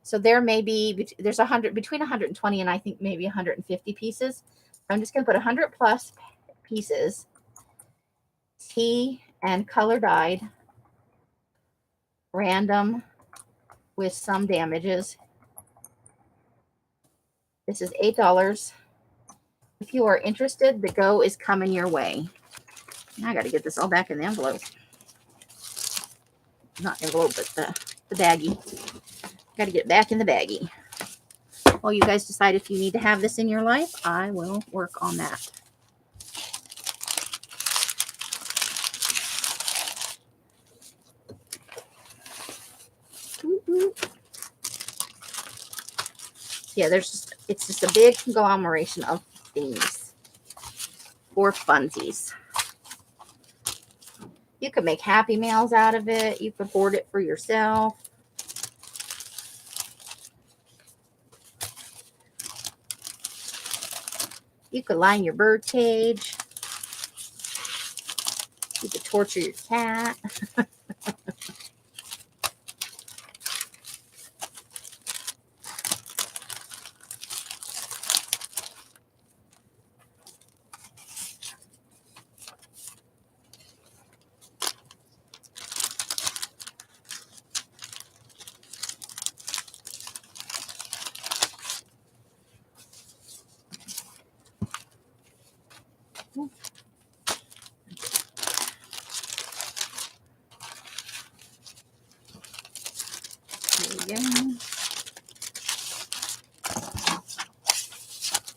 So there may be, there's between 120 and I think maybe 150 pieces. I'm just going to put 100 plus pieces, tea and color dyed, random with some damages. This is $8. If you are interested, the go is coming your way. Now I got to get this all back in the envelope. Not envelope, but the baggie. Got to get it back in the baggie. While you guys decide if you need to have this in your life, I will work on that. Yeah, it's just a big conglomeration of things for funsies. You could make Happy Mails out of it. You could hoard it for yourself. You could line your bird cage. You could torture your cat.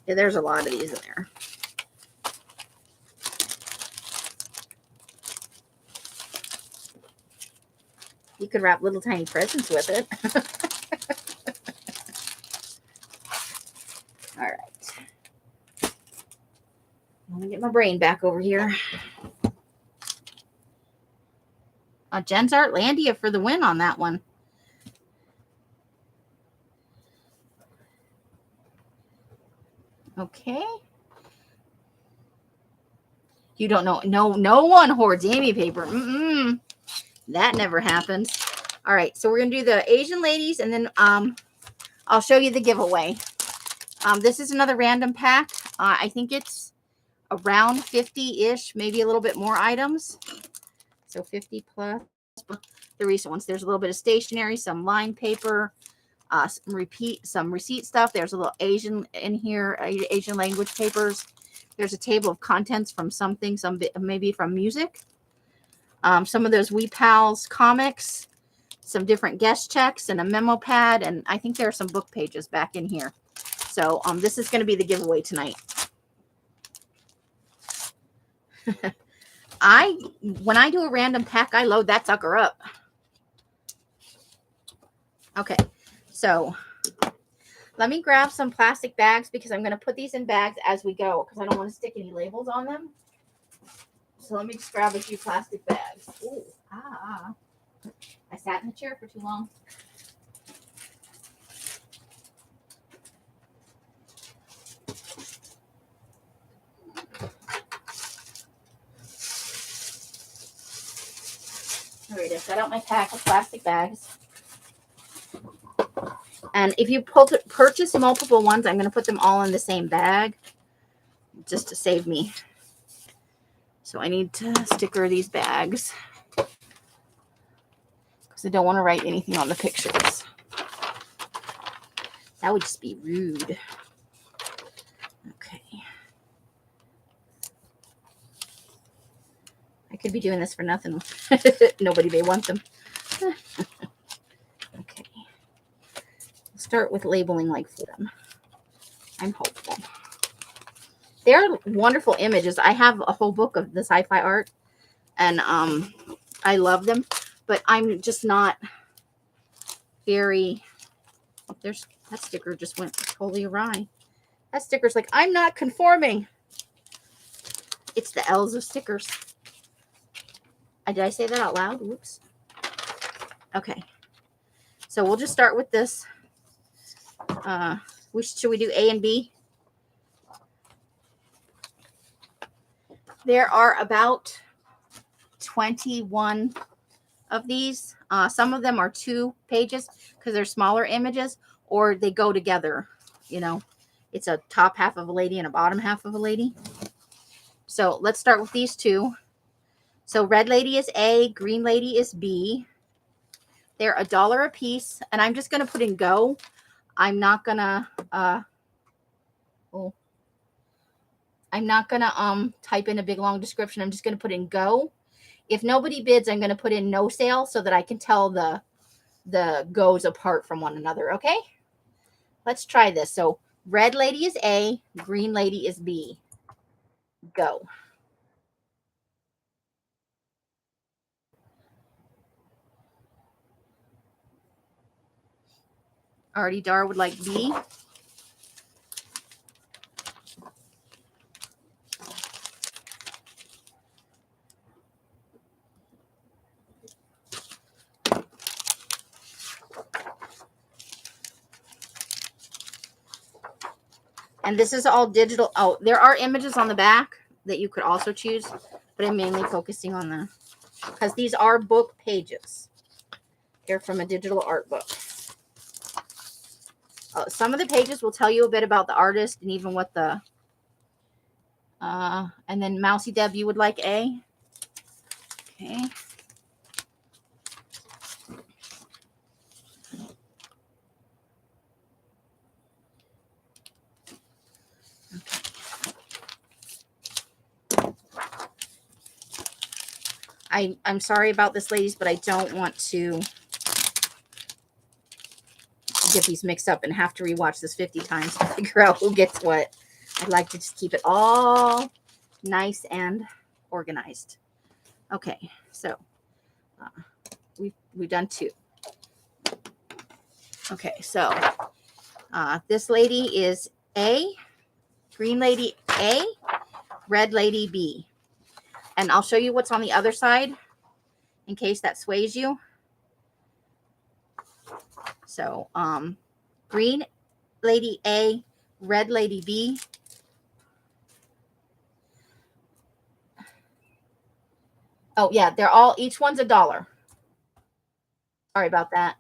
Yeah, there's a lot of these in there. You could wrap little tiny presents with it. All right. Let me get my brain back over here. Jen's Artlandia for the win on that one. Okay. You don't know. No one hoards Amy paper. That never happens. All right, so we're gonna do the Asian ladies, and then I'll show you the giveaway. This is another random pack. I think it's around 50-ish, maybe a little bit more items. So 50 plus the recent ones. There's a little bit of stationery, some line paper, some receipt stuff. There's a little Asian in here, Asian language papers. There's a table of contents from something, maybe from music. Some of those Wee Pals comics, some different guest checks, and a memo pad, and I think there are some book pages back in here. So this is going to be the giveaway tonight. When I do a random pack, I load that sucker up. Okay, so let me grab some plastic bags because I'm going to put these in bags as we go because I don't want to stick any labels on them. So let me just grab a few plastic bags. Ooh, I sat in the chair for too long. All right, I've got out my pack of plastic bags. And if you purchase multiple ones, I'm going to put them all in the same bag just to save me. So I need to sticker these bags because I don't want to write anything on the pictures. That would just be rude. Okay. I could be doing this for nothing. Nobody may want them. Okay. We'll start with labeling like for them. I'm hopeful. They're wonderful images. I have a whole book of the sci-fi art, and I love them, but I'm just not very... Oh, that sticker just went totally awry. That sticker's like, I'm not conforming. It's the L's of stickers. Did I say that out loud? Whoops. Okay. So we'll just start with this. Should we do A and B? There are about 21 of these. Some of them are 2 pages because they're smaller images, or they go together. You know, it's a top half of a lady and a bottom half of a lady. So let's start with these 2. So red lady is A, green lady is B. They're $1 a piece, and I'm just going to put in go. I'm not going to type in a big long description. I'm just going to put in go. If nobody bids, I'm going to put in no sale so that I can tell the goes apart from one another, okay? Let's try this. So red lady is A, green lady is B. Go. Artie Dar would like B. And this is all digital. Oh, there are images on the back that you could also choose, but I'm mainly focusing on the, because these are book pages. They're from a digital art book. Some of the pages will tell you a bit about the artist and even what the, and then Mousy Deb, you would like A. Okay. I'm sorry about this, ladies, but I don't want to get these mixed up and have to rewatch this 50 times to figure out who gets what. I'd like to just keep it all nice and organized. Okay, so we've done 2. Okay, so this lady is A, green lady A, red lady B. And I'll show you what's on the other side in case that sways you. So, green lady A, red lady B. Oh yeah, they're all, each one's $1. Sorry about that.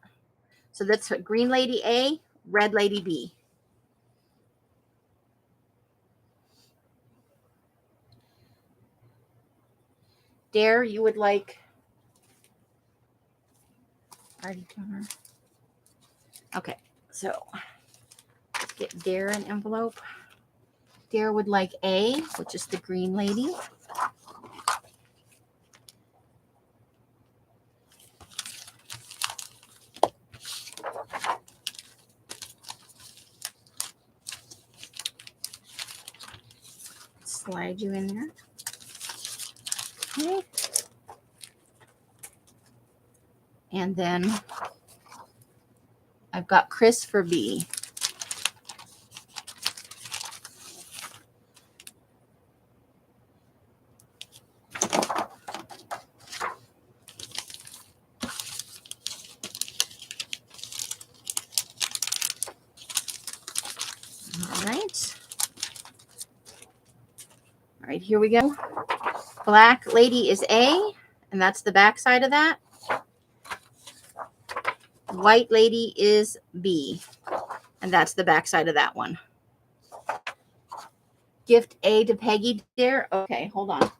So that's Green Lady A, Red Lady B. Dare, you would like, okay, so let's get Dare an envelope. Dare would like A, which is the Green Lady. Slide you in there. Okay. And then I've got Chris for B. All right. All right, here we go. Black Lady is A, and that's the back side of that. White Lady is B, and that's the back side of that one. Gift A to Peggy, dear. Okay, hold on.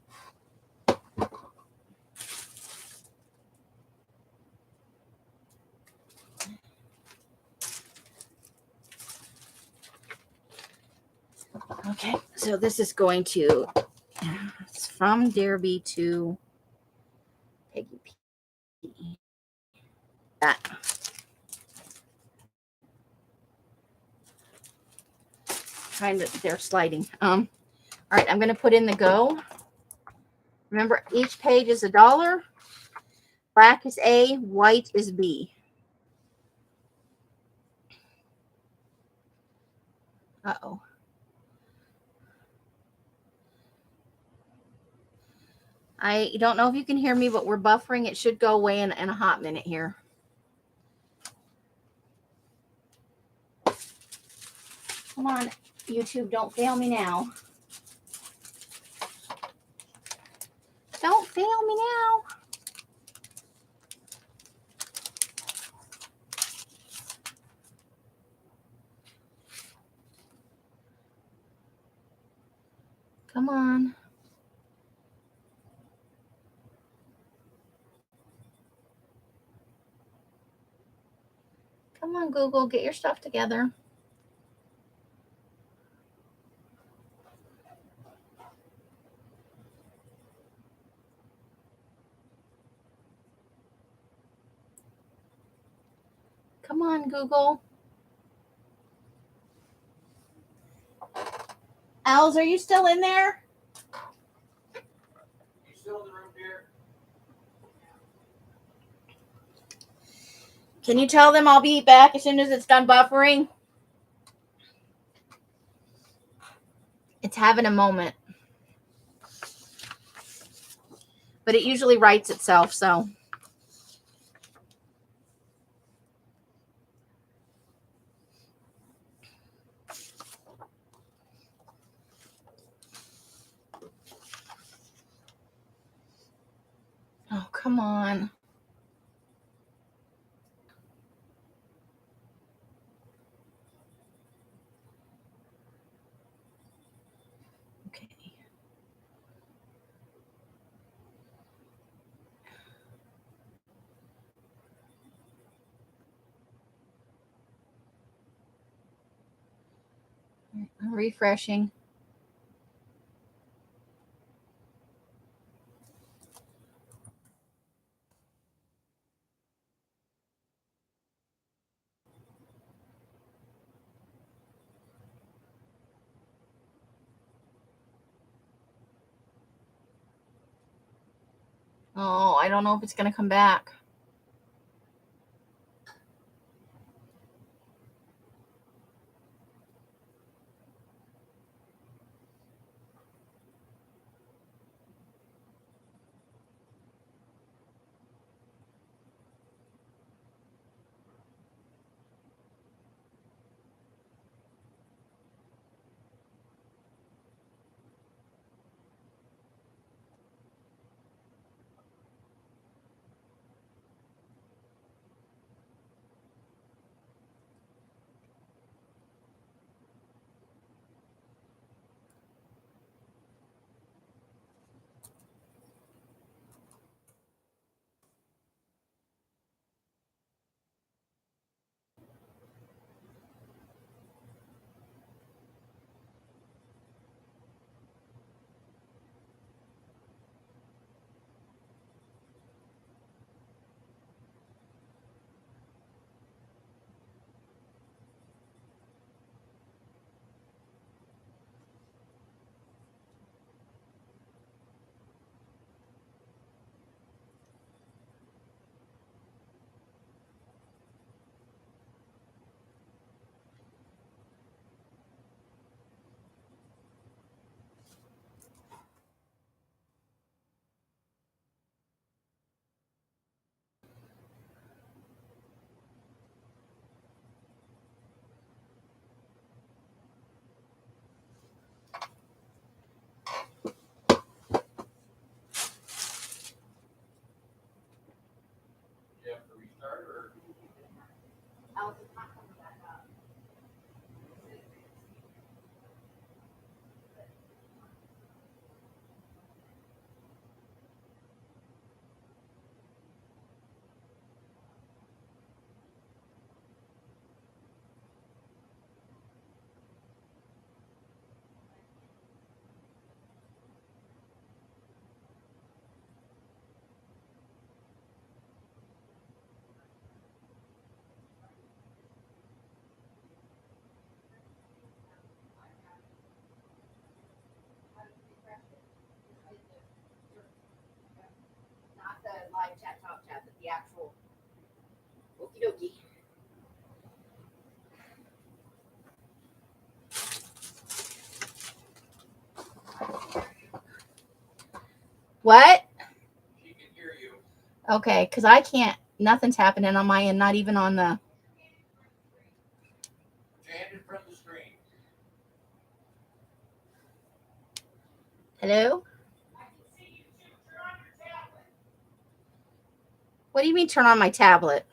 Okay, so this is going to, it's from Derby to Peggy P. That. Kind of, they're sliding. All right, I'm going to put in the go. Remember, each page is $1. Black is A, white is B. Uh-oh. I don't know if you can hear me, but we're buffering. It should go away in a hot minute here. Come on, YouTube, don't fail me now. Don't fail me now. Come on. Come on, Google, get your stuff together. Come on, Google. Owls, are you still in there? You still in the room, dear? Can you tell them I'll be back as soon as it's done buffering? It's having a moment. But it usually writes itself, so. Oh, come on. Okay. I'm refreshing. Oh, I don't know if it's going to come back. dokie. What? She can hear you. Okay, because I can't. Nothing's happening on my end, not even on the. Stand in front of the screen. Hello? What do you mean turn on my tablet?